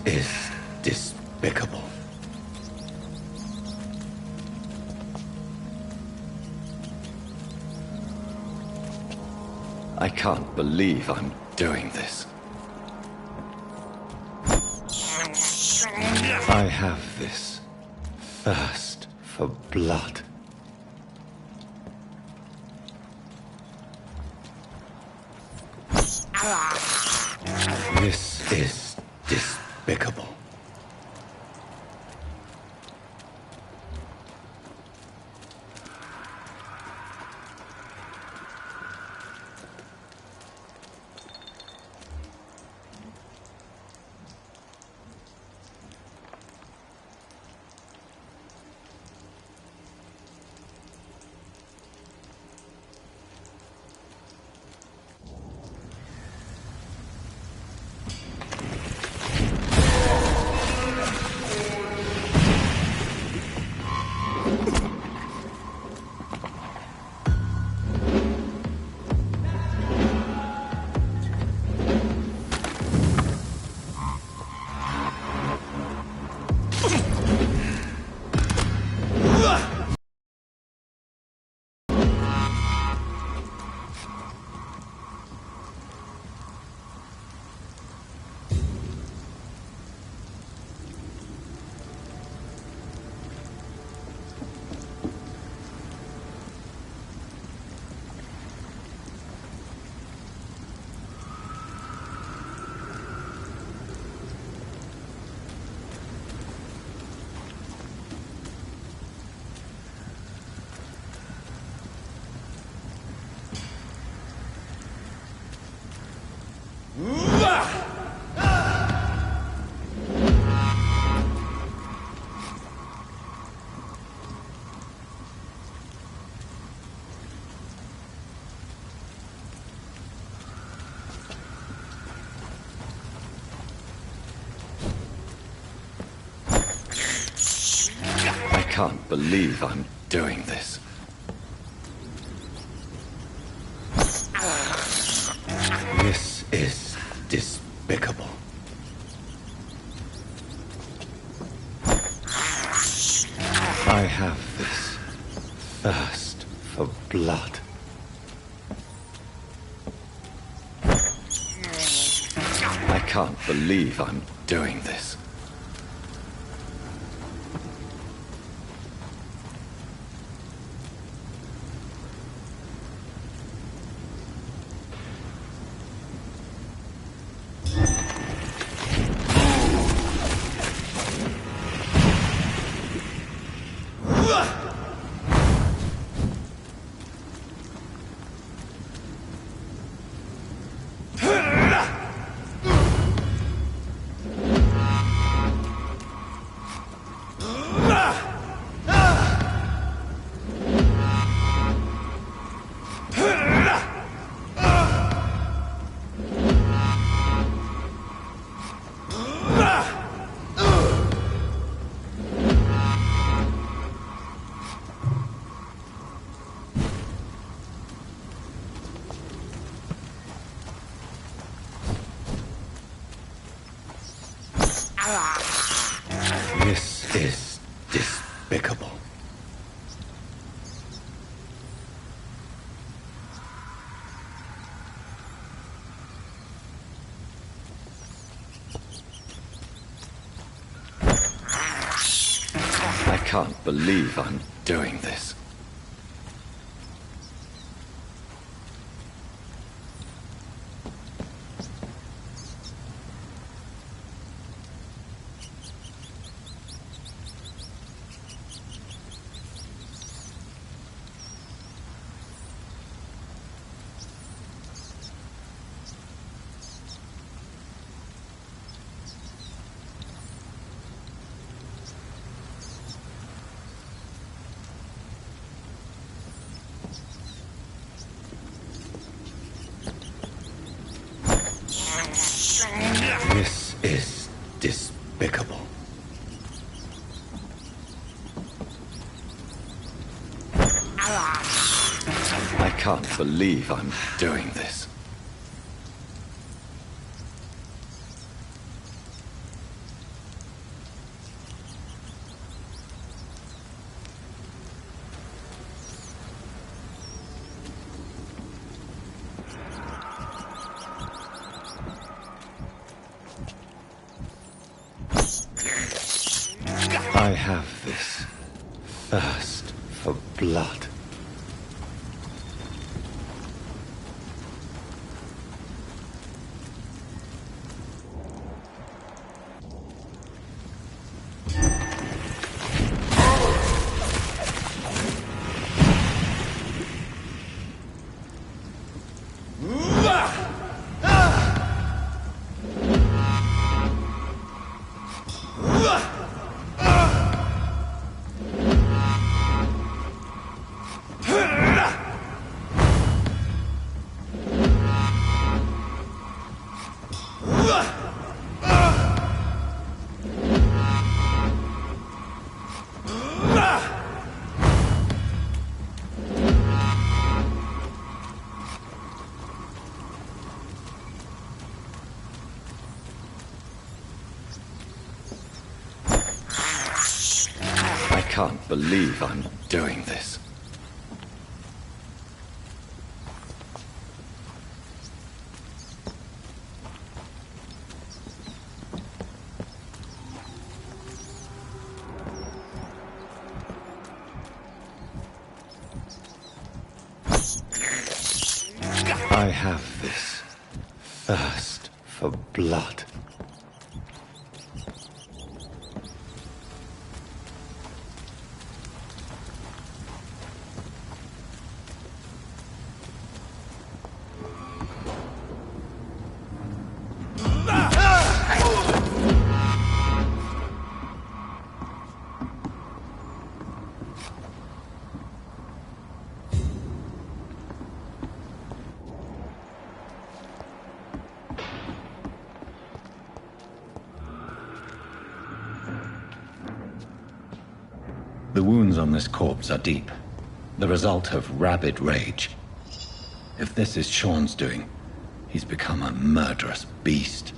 is despicable. I can't believe I'm doing this. I have this thirst for blood. This is despicable. I can't believe I'm doing this. This is despicable. I have this thirst for blood. I can't believe I'm doing this. This is despicable. I can't believe I'm doing this. This is despicable. I can't believe I'm doing this. I have this thirst for blood. can't believe I'm doing this. I have this thirst for blood. The wounds on this corpse are deep, the result of rabid rage. If this is Sean's doing, he's become a murderous beast.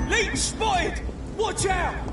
Leech spotted! Watch out!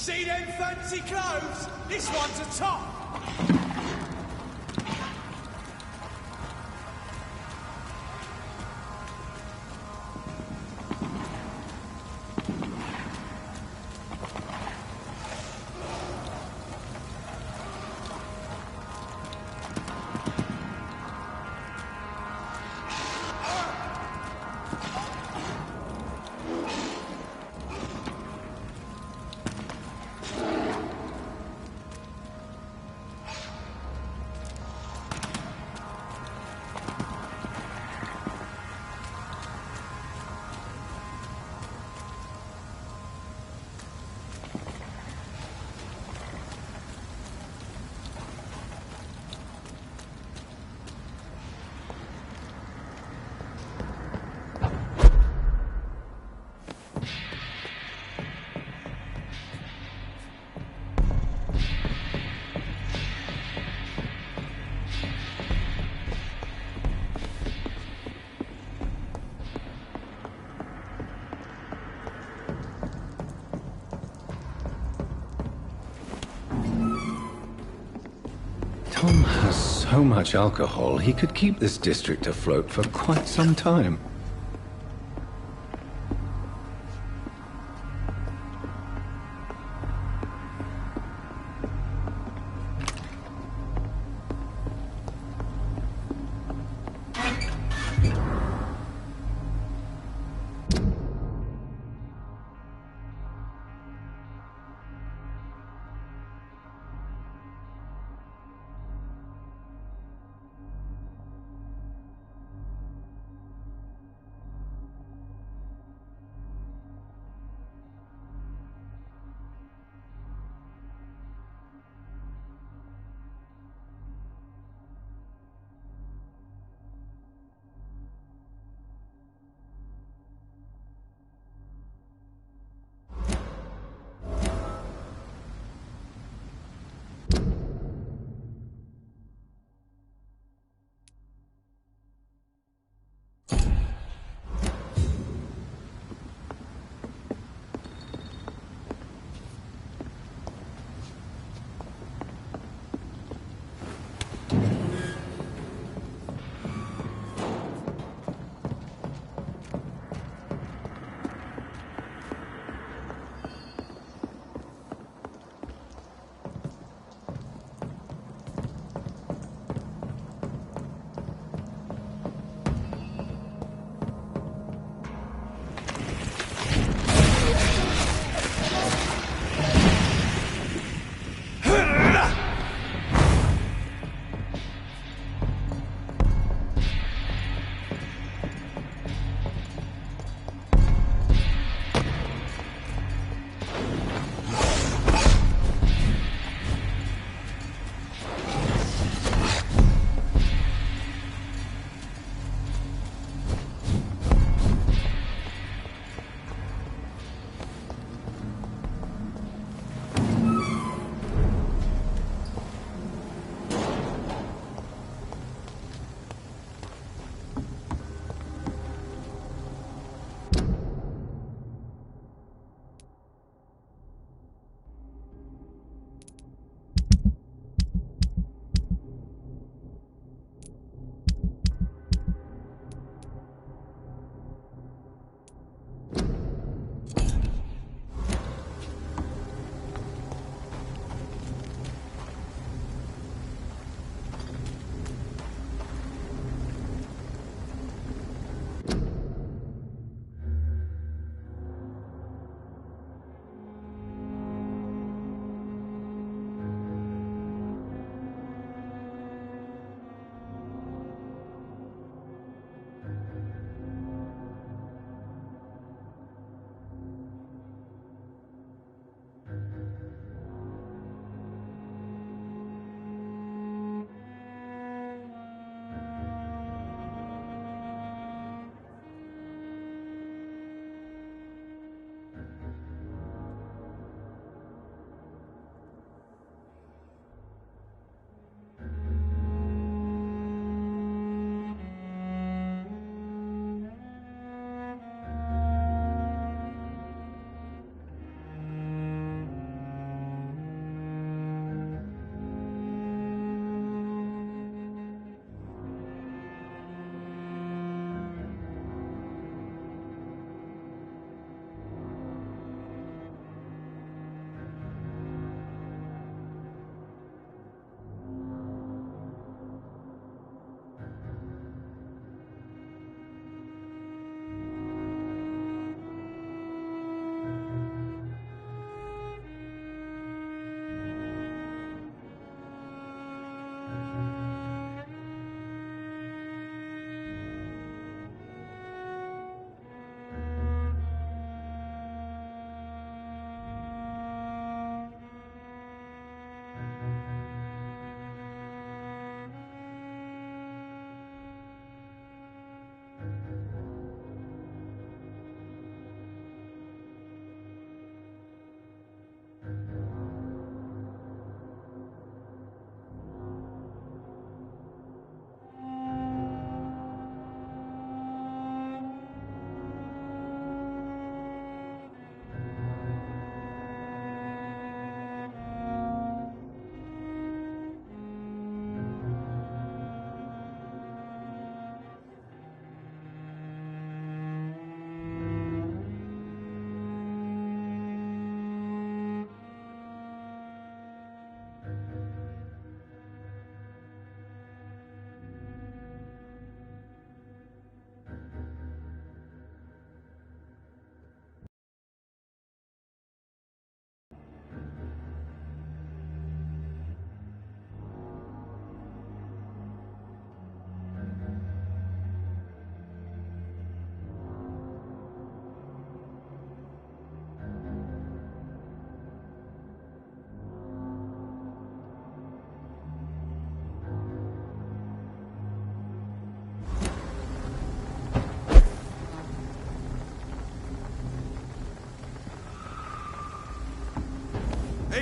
See them fancy clothes? This one's a top. Tom has so much alcohol, he could keep this district afloat for quite some time.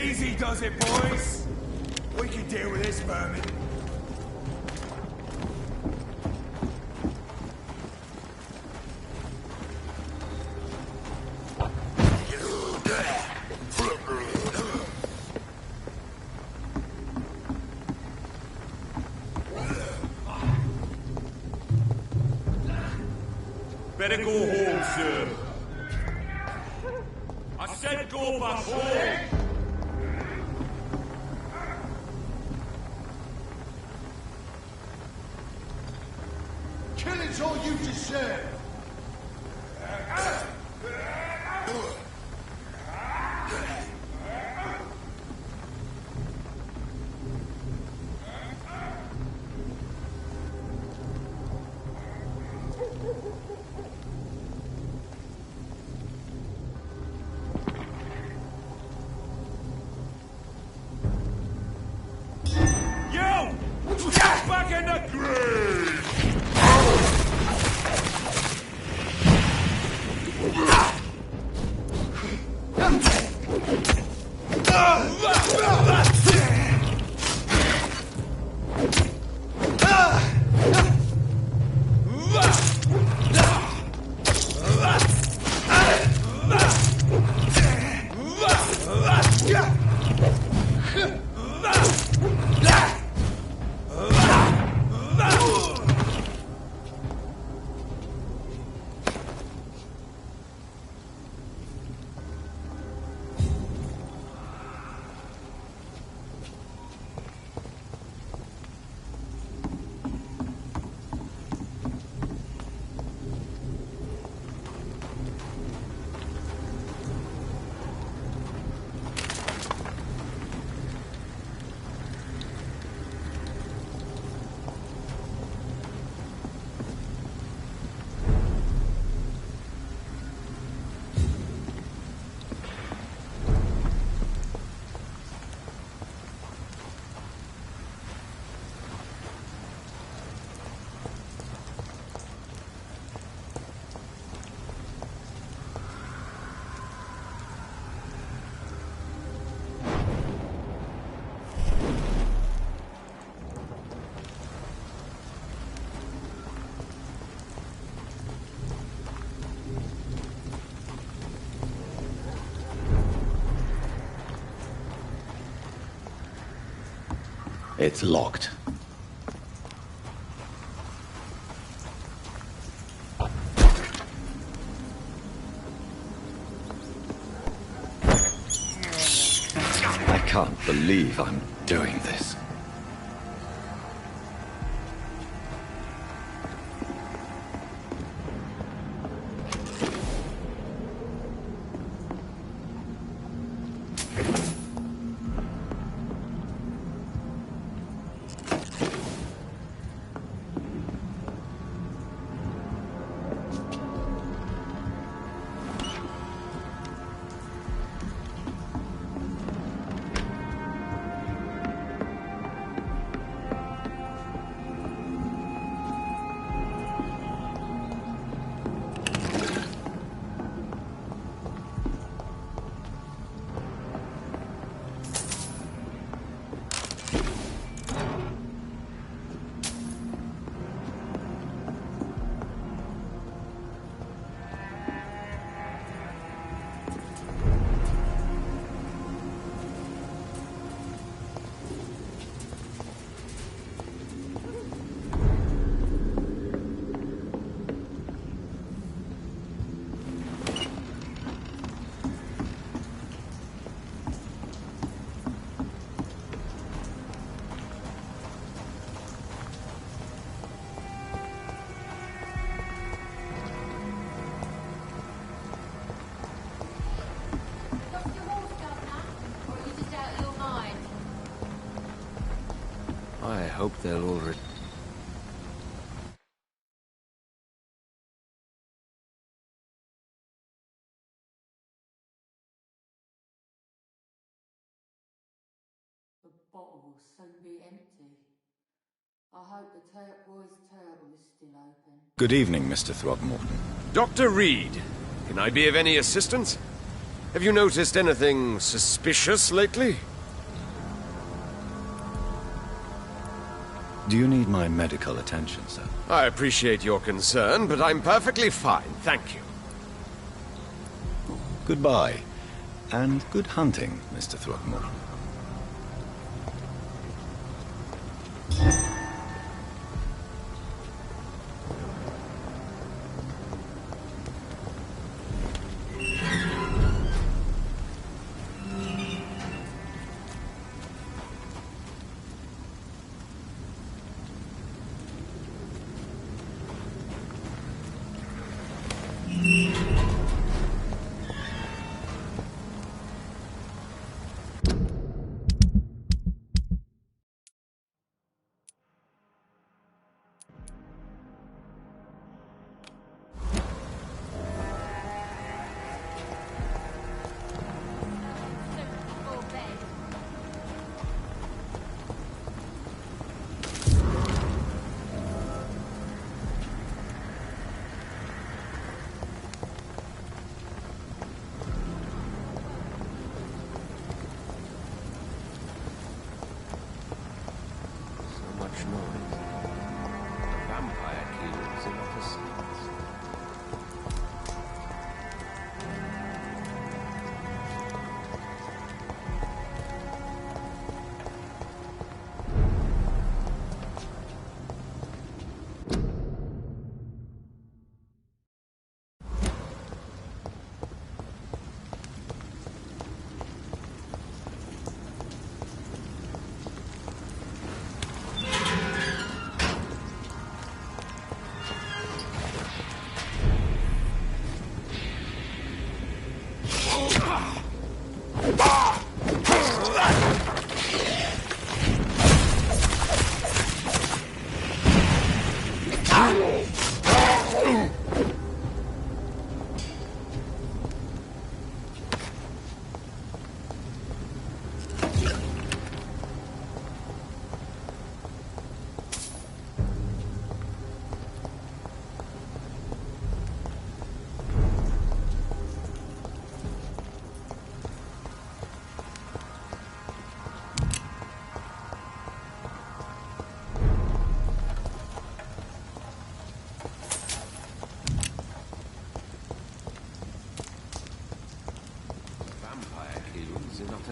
Easy does it, boys. We can deal with this vermin. Better go home, sir. I said go back home. Killing's all you deserve. Get back in the grave! It's locked. I can't believe I'm doing this. I hope they'll all The bottle will soon be empty. I hope the turquoise turtle is still open. Good evening, Mr. Throgmorton. Dr. Reed, can I be of any assistance? Have you noticed anything suspicious lately? Do you need my medical attention, sir? I appreciate your concern, but I'm perfectly fine, thank you. Goodbye, and good hunting, Mr. Throckmorton.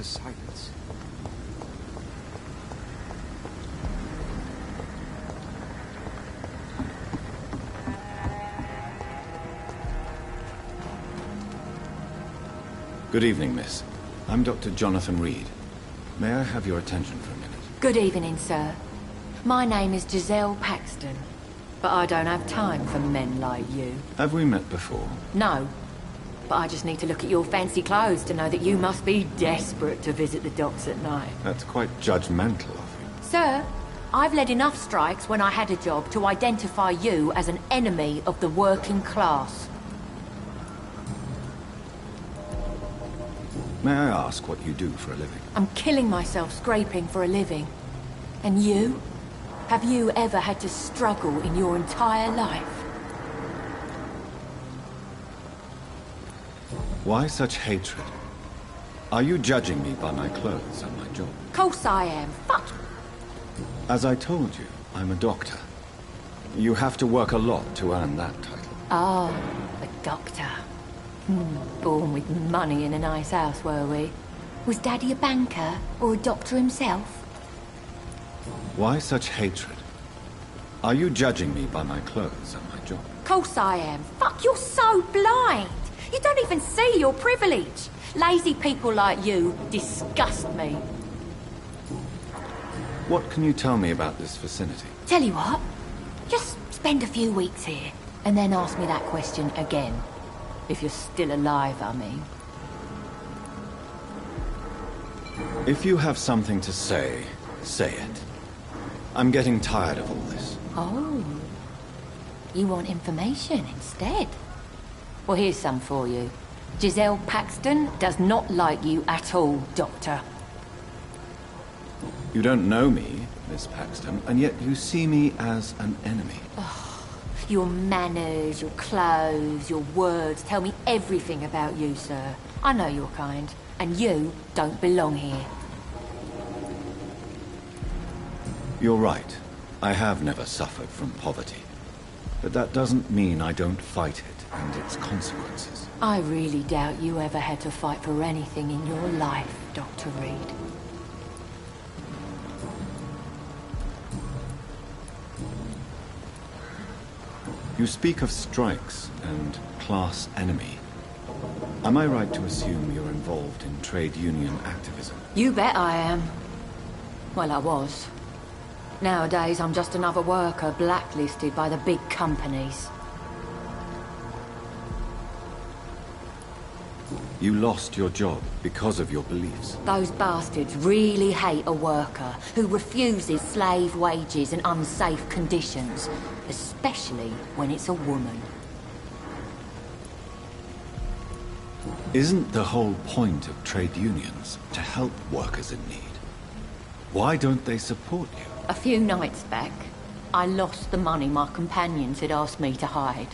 Silence. Good evening, miss. I'm Dr. Jonathan Reed. May I have your attention for a minute? Good evening, sir. My name is Giselle Paxton, but I don't have time for men like you. Have we met before? No, but I just need to look at your fancy clothes to know that you must be desperate to visit the docks at night. That's quite judgmental of you. Sir, I've led enough strikes when I had a job to identify you as an enemy of the working class. May I ask what you do for a living? I'm killing myself scraping for a living. And you? Have you ever had to struggle in your entire life? Why such hatred? Are you judging me by my clothes and my job? Of course I am. Fuck. As I told you, I'm a doctor. You have to work a lot to earn that title. Oh, a doctor. Born with money in a nice house, were we? Was Daddy a banker or a doctor himself? Why such hatred? Are you judging me by my clothes and my job? Of course I am. Fuck, you're so blind. You don't even see your privilege. Lazy people like you disgust me. What can you tell me about this vicinity? Tell you what, just spend a few weeks here, and then ask me that question again. If you're still alive, I mean. If you have something to say, say it. I'm getting tired of all this. Oh. You want information instead? Well, here's some for you. Giselle Paxton does not like you at all, Doctor. You don't know me, Miss Paxton, and yet you see me as an enemy. Oh, Your manners, your clothes, your words tell me everything about you, sir. I know your kind, and you don't belong here. You're right. I have never suffered from poverty. But that doesn't mean I don't fight it and its consequences. I really doubt you ever had to fight for anything in your life, Dr. Reed. You speak of strikes and class enemy. Am I right to assume you're involved in trade union activism? You bet I am. Well, I was. Nowadays, I'm just another worker blacklisted by the big companies. You lost your job because of your beliefs. Those bastards really hate a worker who refuses slave wages and unsafe conditions, especially when it's a woman. Isn't the whole point of trade unions to help workers in need? Why don't they support you? A few nights back, I lost the money my companions had asked me to hide.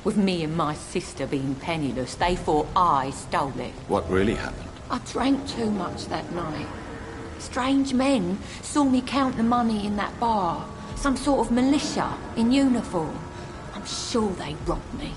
With me and my sister being penniless, they thought I stole it. What really happened? I drank too much that night. Strange men saw me count the money in that bar. Some sort of militia in uniform. I'm sure they robbed me.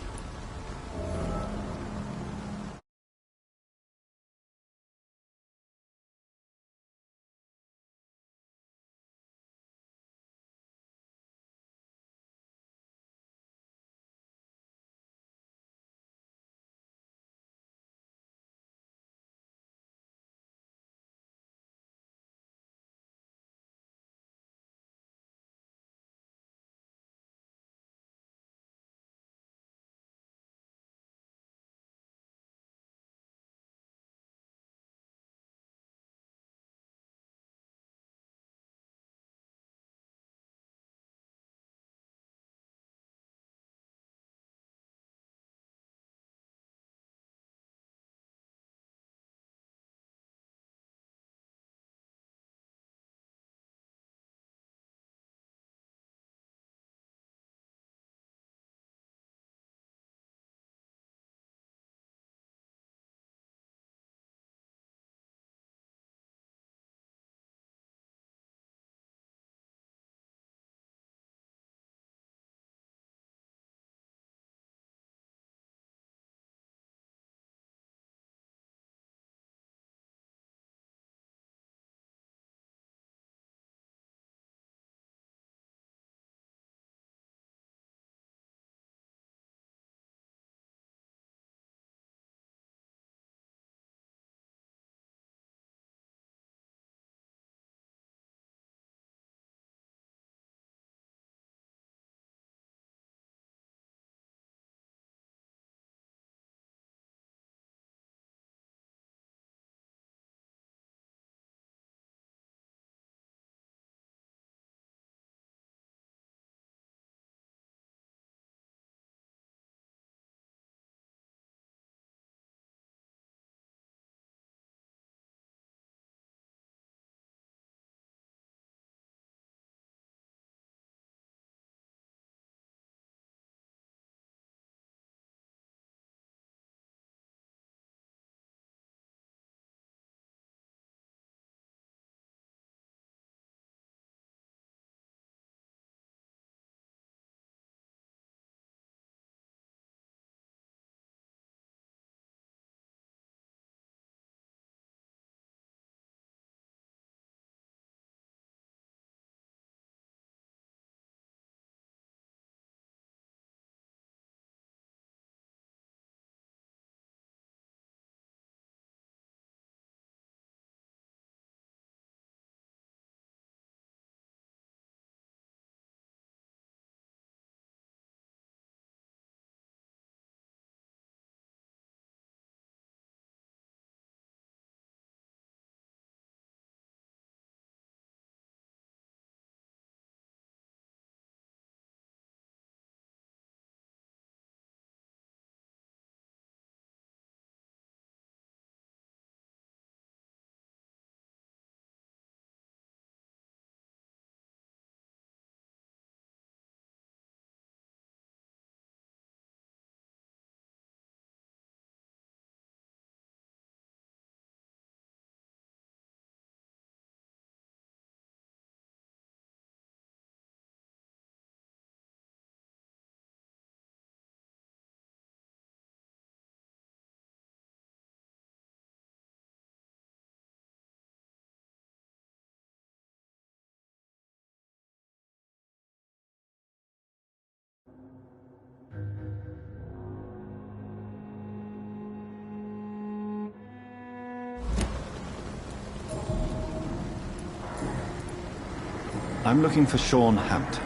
I'm looking for Sean Hampton.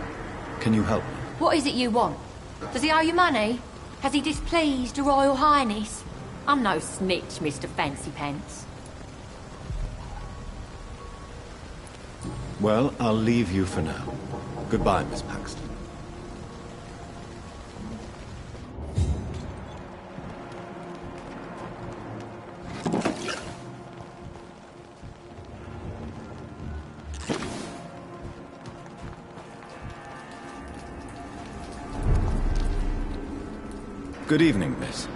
Can you help me? What is it you want? Does he owe you money? Has he displeased your Royal Highness? I'm no snitch, Mr. Fancy Pants. Well, I'll leave you for now. Goodbye, Miss Paxton. Good evening, miss.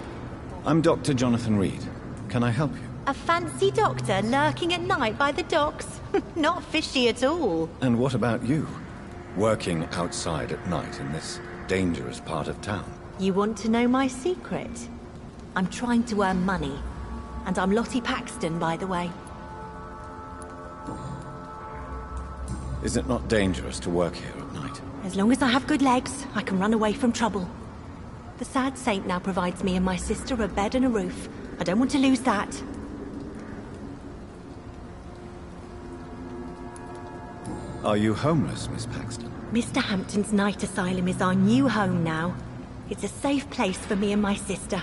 I'm Dr. Jonathan Reed. Can I help you? A fancy doctor lurking at night by the docks? Not fishy at all. And what about you? Working outside at night in this dangerous part of town? You want to know my secret? I'm trying to earn money. And I'm Lottie Paxton, by the way. Is it not dangerous to work here at night? As long as I have good legs, I can run away from trouble. The sad saint now provides me and my sister a bed and a roof. I don't want to lose that. Are you homeless, Miss Paxton? Mr. Hampton's night asylum is our new home now. It's a safe place for me and my sister.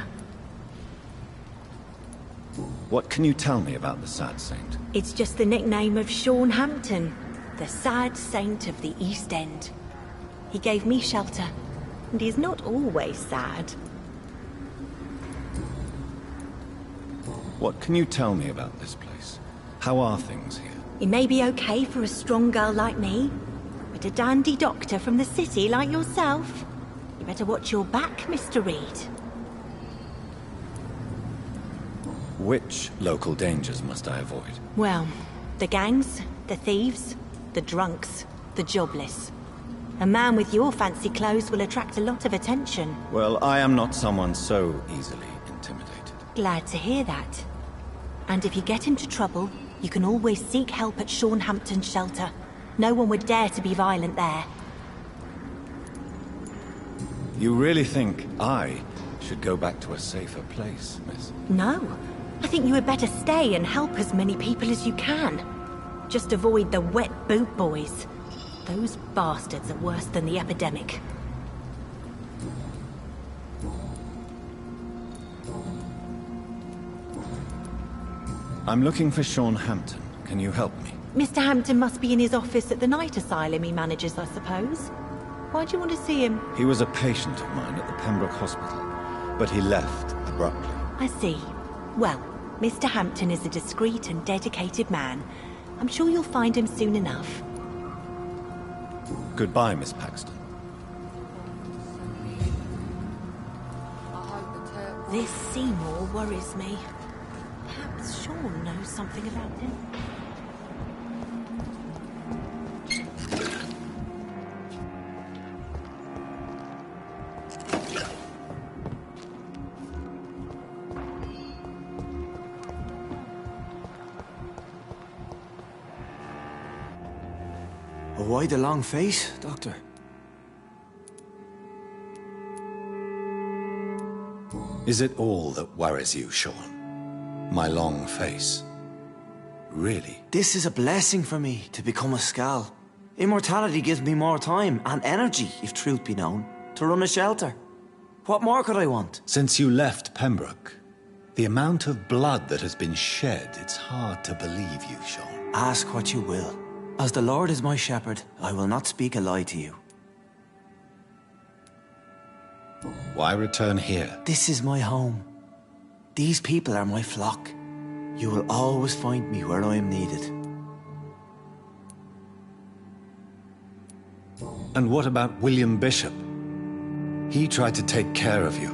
What can you tell me about the Sad Saint? It's just the nickname of Sean Hampton, the sad saint of the East End. He gave me shelter. And he's not always sad. What can you tell me about this place? How are things here? It may be okay for a strong girl like me, but a dandy doctor from the city like yourself, you better watch your back, Mr. Reed. Which local dangers must I avoid? Well, the gangs, the thieves, the drunks, the jobless. A man with your fancy clothes will attract a lot of attention. Well, I am not someone so easily intimidated. Glad to hear that. And if you get into trouble, you can always seek help at Sean Hampton's shelter. No one would dare to be violent there. You really think I should go back to a safer place, miss? No. I think you had better stay and help as many people as you can. Just avoid the wet boot boys. Those bastards are worse than the epidemic. I'm looking for Sean Hampton. Can you help me? Mr. Hampton must be in his office at the night asylum he manages, I suppose. Why do you want to see him? He was a patient of mine at the Pembroke Hospital, but he left abruptly. I see. Well, Mr. Hampton is a discreet and dedicated man. I'm sure you'll find him soon enough. Goodbye, Miss Paxton. This Seymour worries me. Perhaps Sean knows something about him. Why the long face, Doctor? Is it all that worries you, Sean? My long face? Really? This is a blessing for me, to become a Skal. Immortality gives me more time and energy, if truth be known, to run a shelter. What more could I want? Since you left Pembroke, the amount of blood that has been shed, it's hard to believe you, Sean. Ask what you will. As the Lord is my shepherd, I will not speak a lie to you. Why return here? This is my home. These people are my flock. You will always find me where I am needed. And what about William Bishop? He tried to take care of you.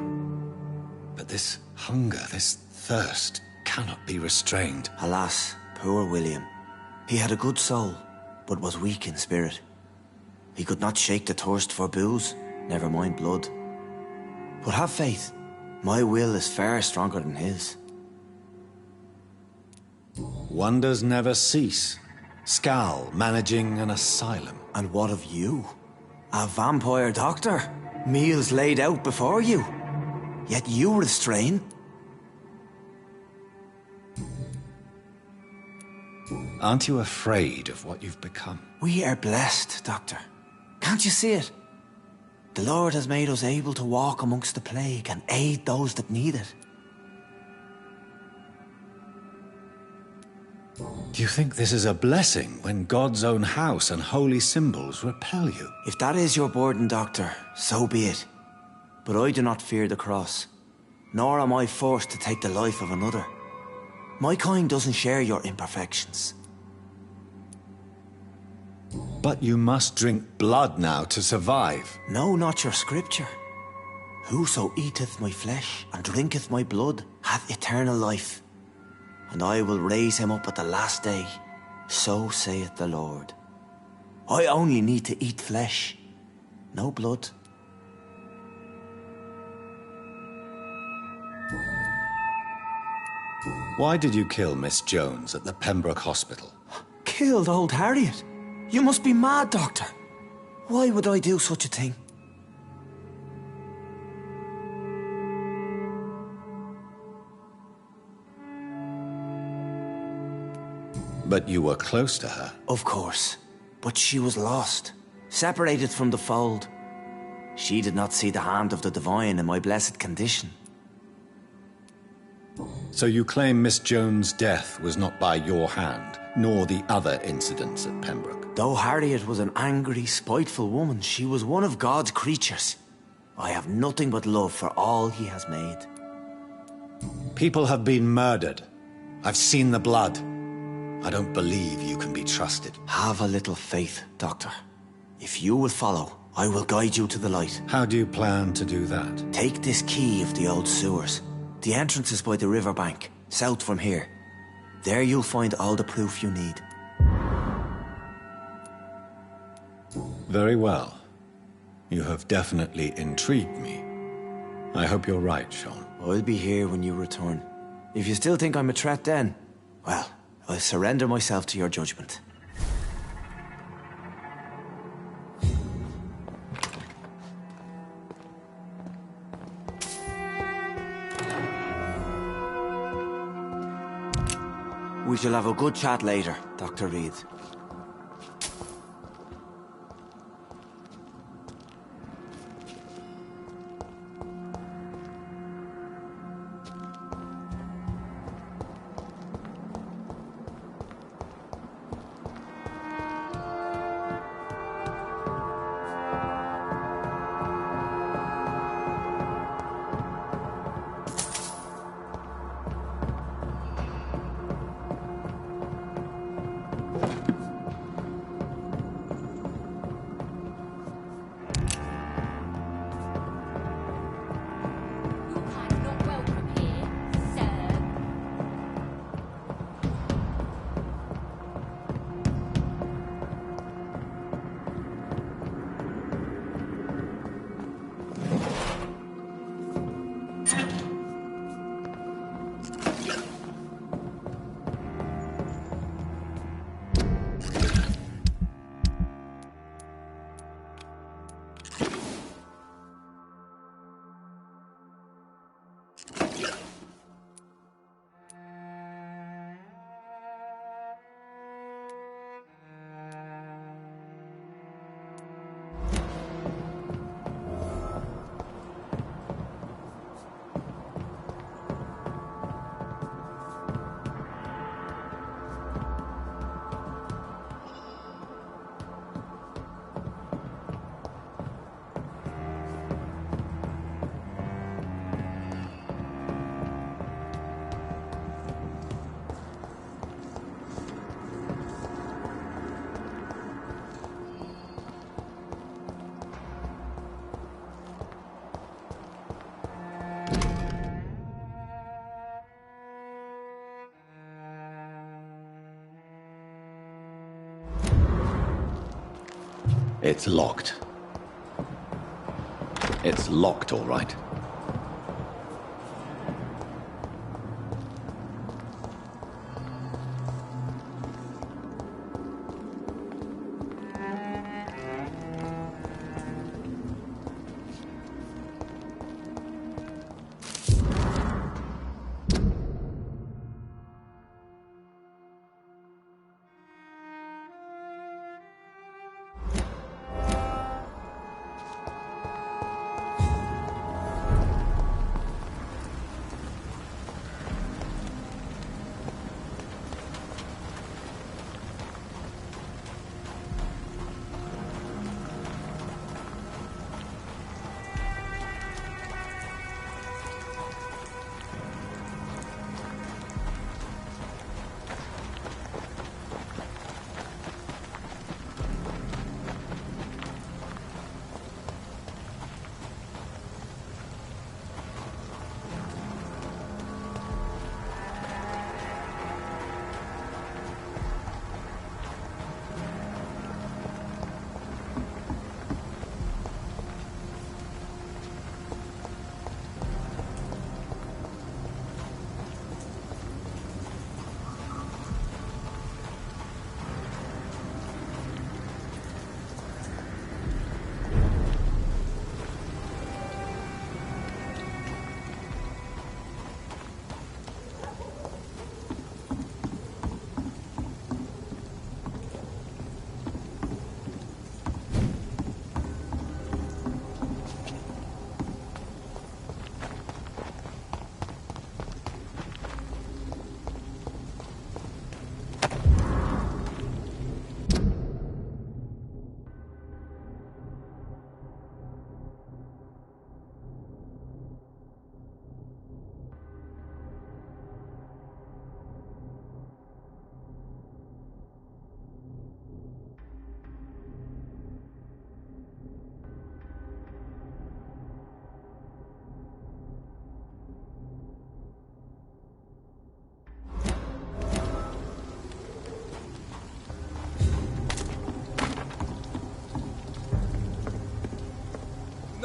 But this hunger, this thirst, cannot be restrained. Alas, poor William. He had a good soul, but was weak in spirit. He could not shake the thirst for booze, never mind blood. But have faith, my will is far stronger than his. Wonders never cease. Skal managing an asylum. And what of you? A vampire doctor? Meals laid out before you? Yet you restrain? Aren't you afraid of what you've become? We are blessed, Doctor. Can't you see it? The Lord has made us able to walk amongst the plague and aid those that need it. Do you think this is a blessing when God's own house and holy symbols repel you? If that is your burden, Doctor, so be it. But I do not fear the cross, nor am I forced to take the life of another. My kind doesn't share your imperfections. But you must drink blood now to survive. No, not your scripture. Whoso eateth my flesh and drinketh my blood hath eternal life, and I will raise him up at the last day. So saith the Lord. I only need to eat flesh, no blood. Why did you kill Miss Jones at the Pembroke Hospital? Killed old Harriet? You must be mad, Doctor. Why would I do such a thing? But you were close to her. Of course. But she was lost, separated from the fold. She did not see the hand of the divine in my blessed condition. So you claim Miss Jones' death was not by your hand, nor the other incidents at Pembroke? Though Harriet was an angry, spiteful woman, she was one of God's creatures. I have nothing but love for all he has made. People have been murdered. I've seen the blood. I don't believe you can be trusted. Have a little faith, Doctor. If you will follow, I will guide you to the light. How do you plan to do that? Take this key of the old sewers. The entrance is by the riverbank, south from here. There you'll find all the proof you need. Very well. You have definitely intrigued me. I hope you're right, Sean. I'll be here when you return. If you still think I'm a threat then, well, I'll surrender myself to your judgment. We shall have a good chat later, Dr. Reed. It's locked. It's locked, all right.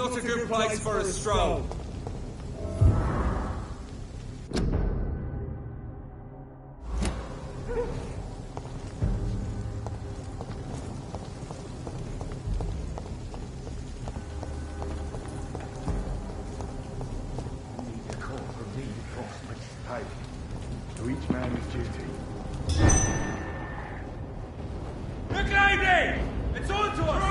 not a good place for a stroll. To each man his duty. Look, lady! It's on to us!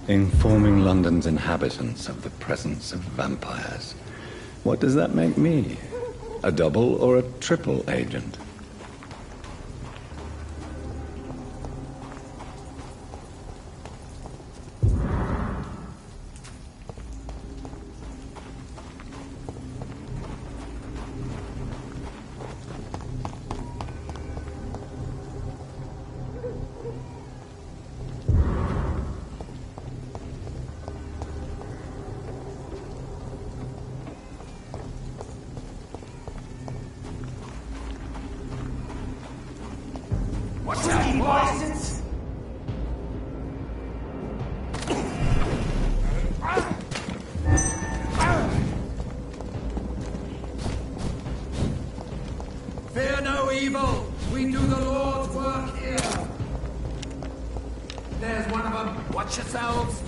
Informing London's inhabitants of the presence of vampires. What does that make me? A double or a triple agent? What's that, license? Fear no evil. We do the Lord's work here. There's one of them. Watch yourselves.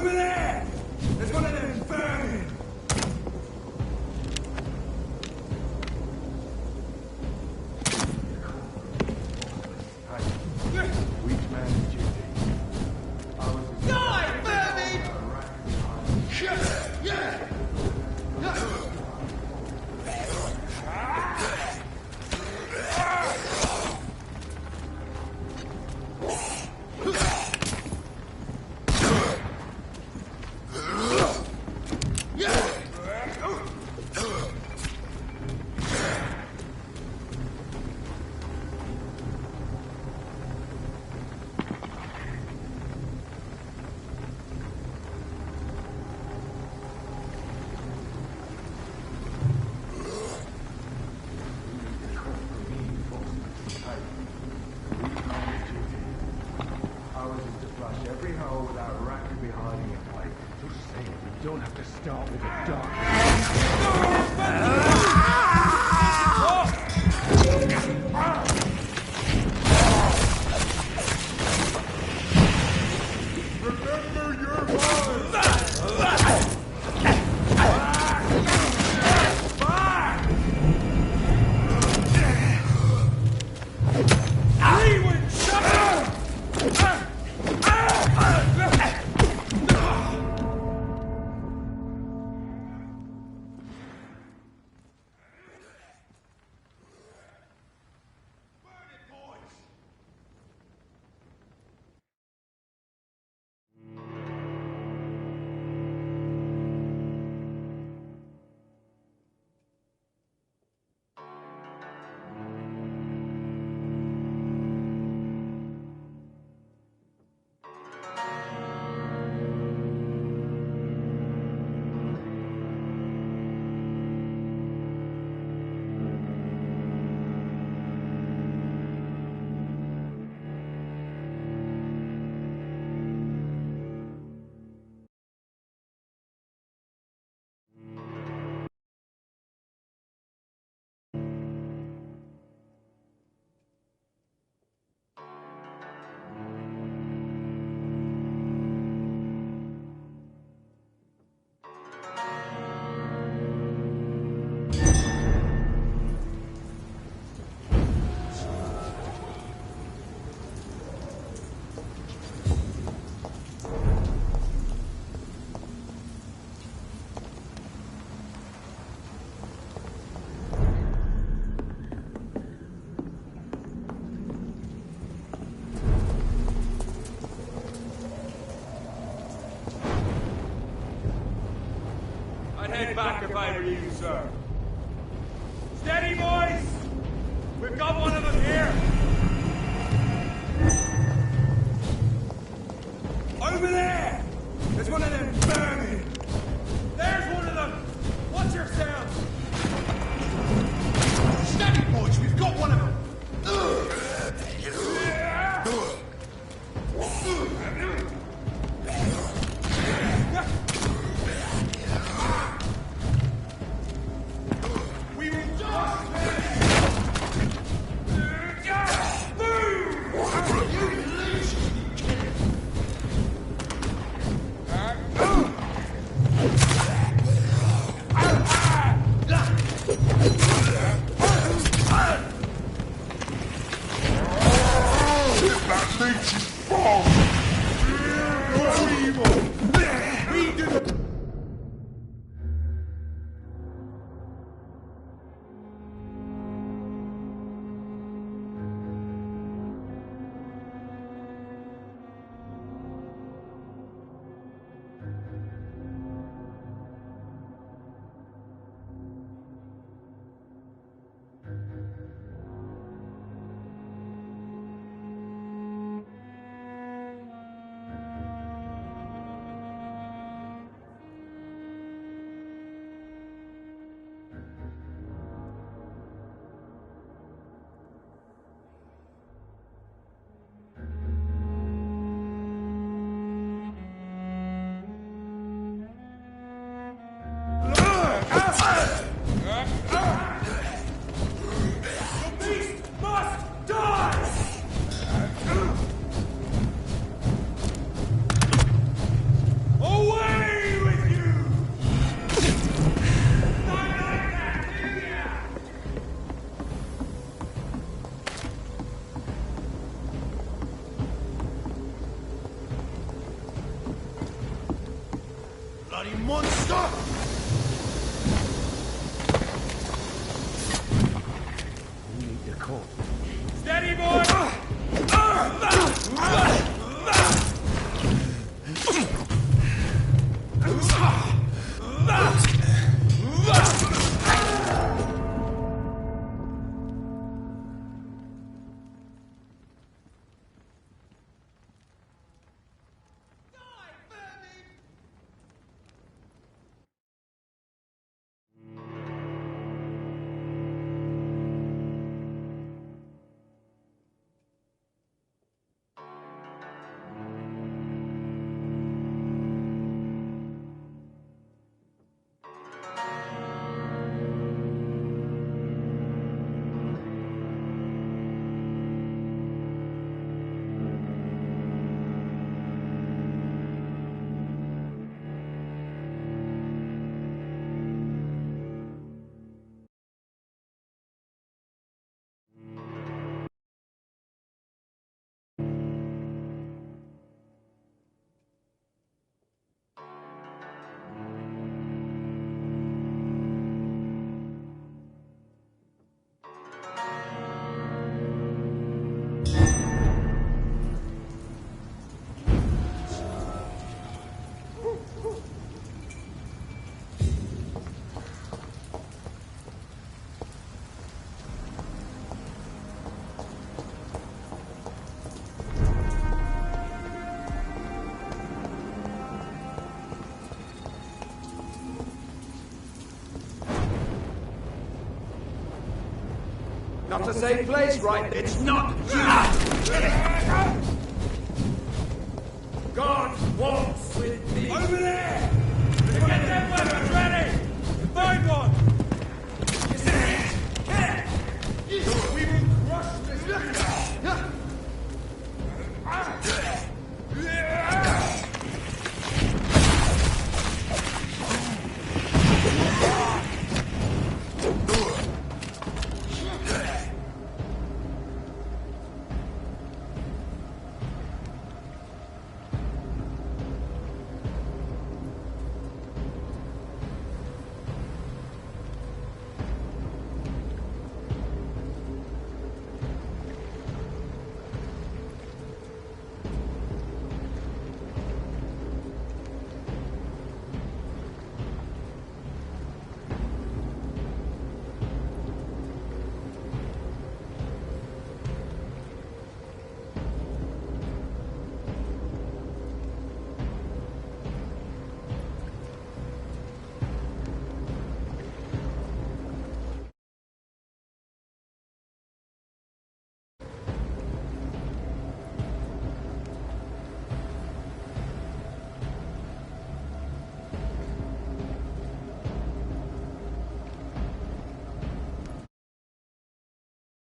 Over there! There's one of them vermin! Weak man's duty. Die, vermin! Yeah! Don't have to start with the dark. Remember your Head back if I were you, sir. Steady, boys! We've got one of them here! Over there! There's one of them vermin! There's one of them! Watch yourselves! Steady, boys, we've got one of them! bloody monster! We need the court. Steady, boy! Not a safe place, right? It's not you! God won't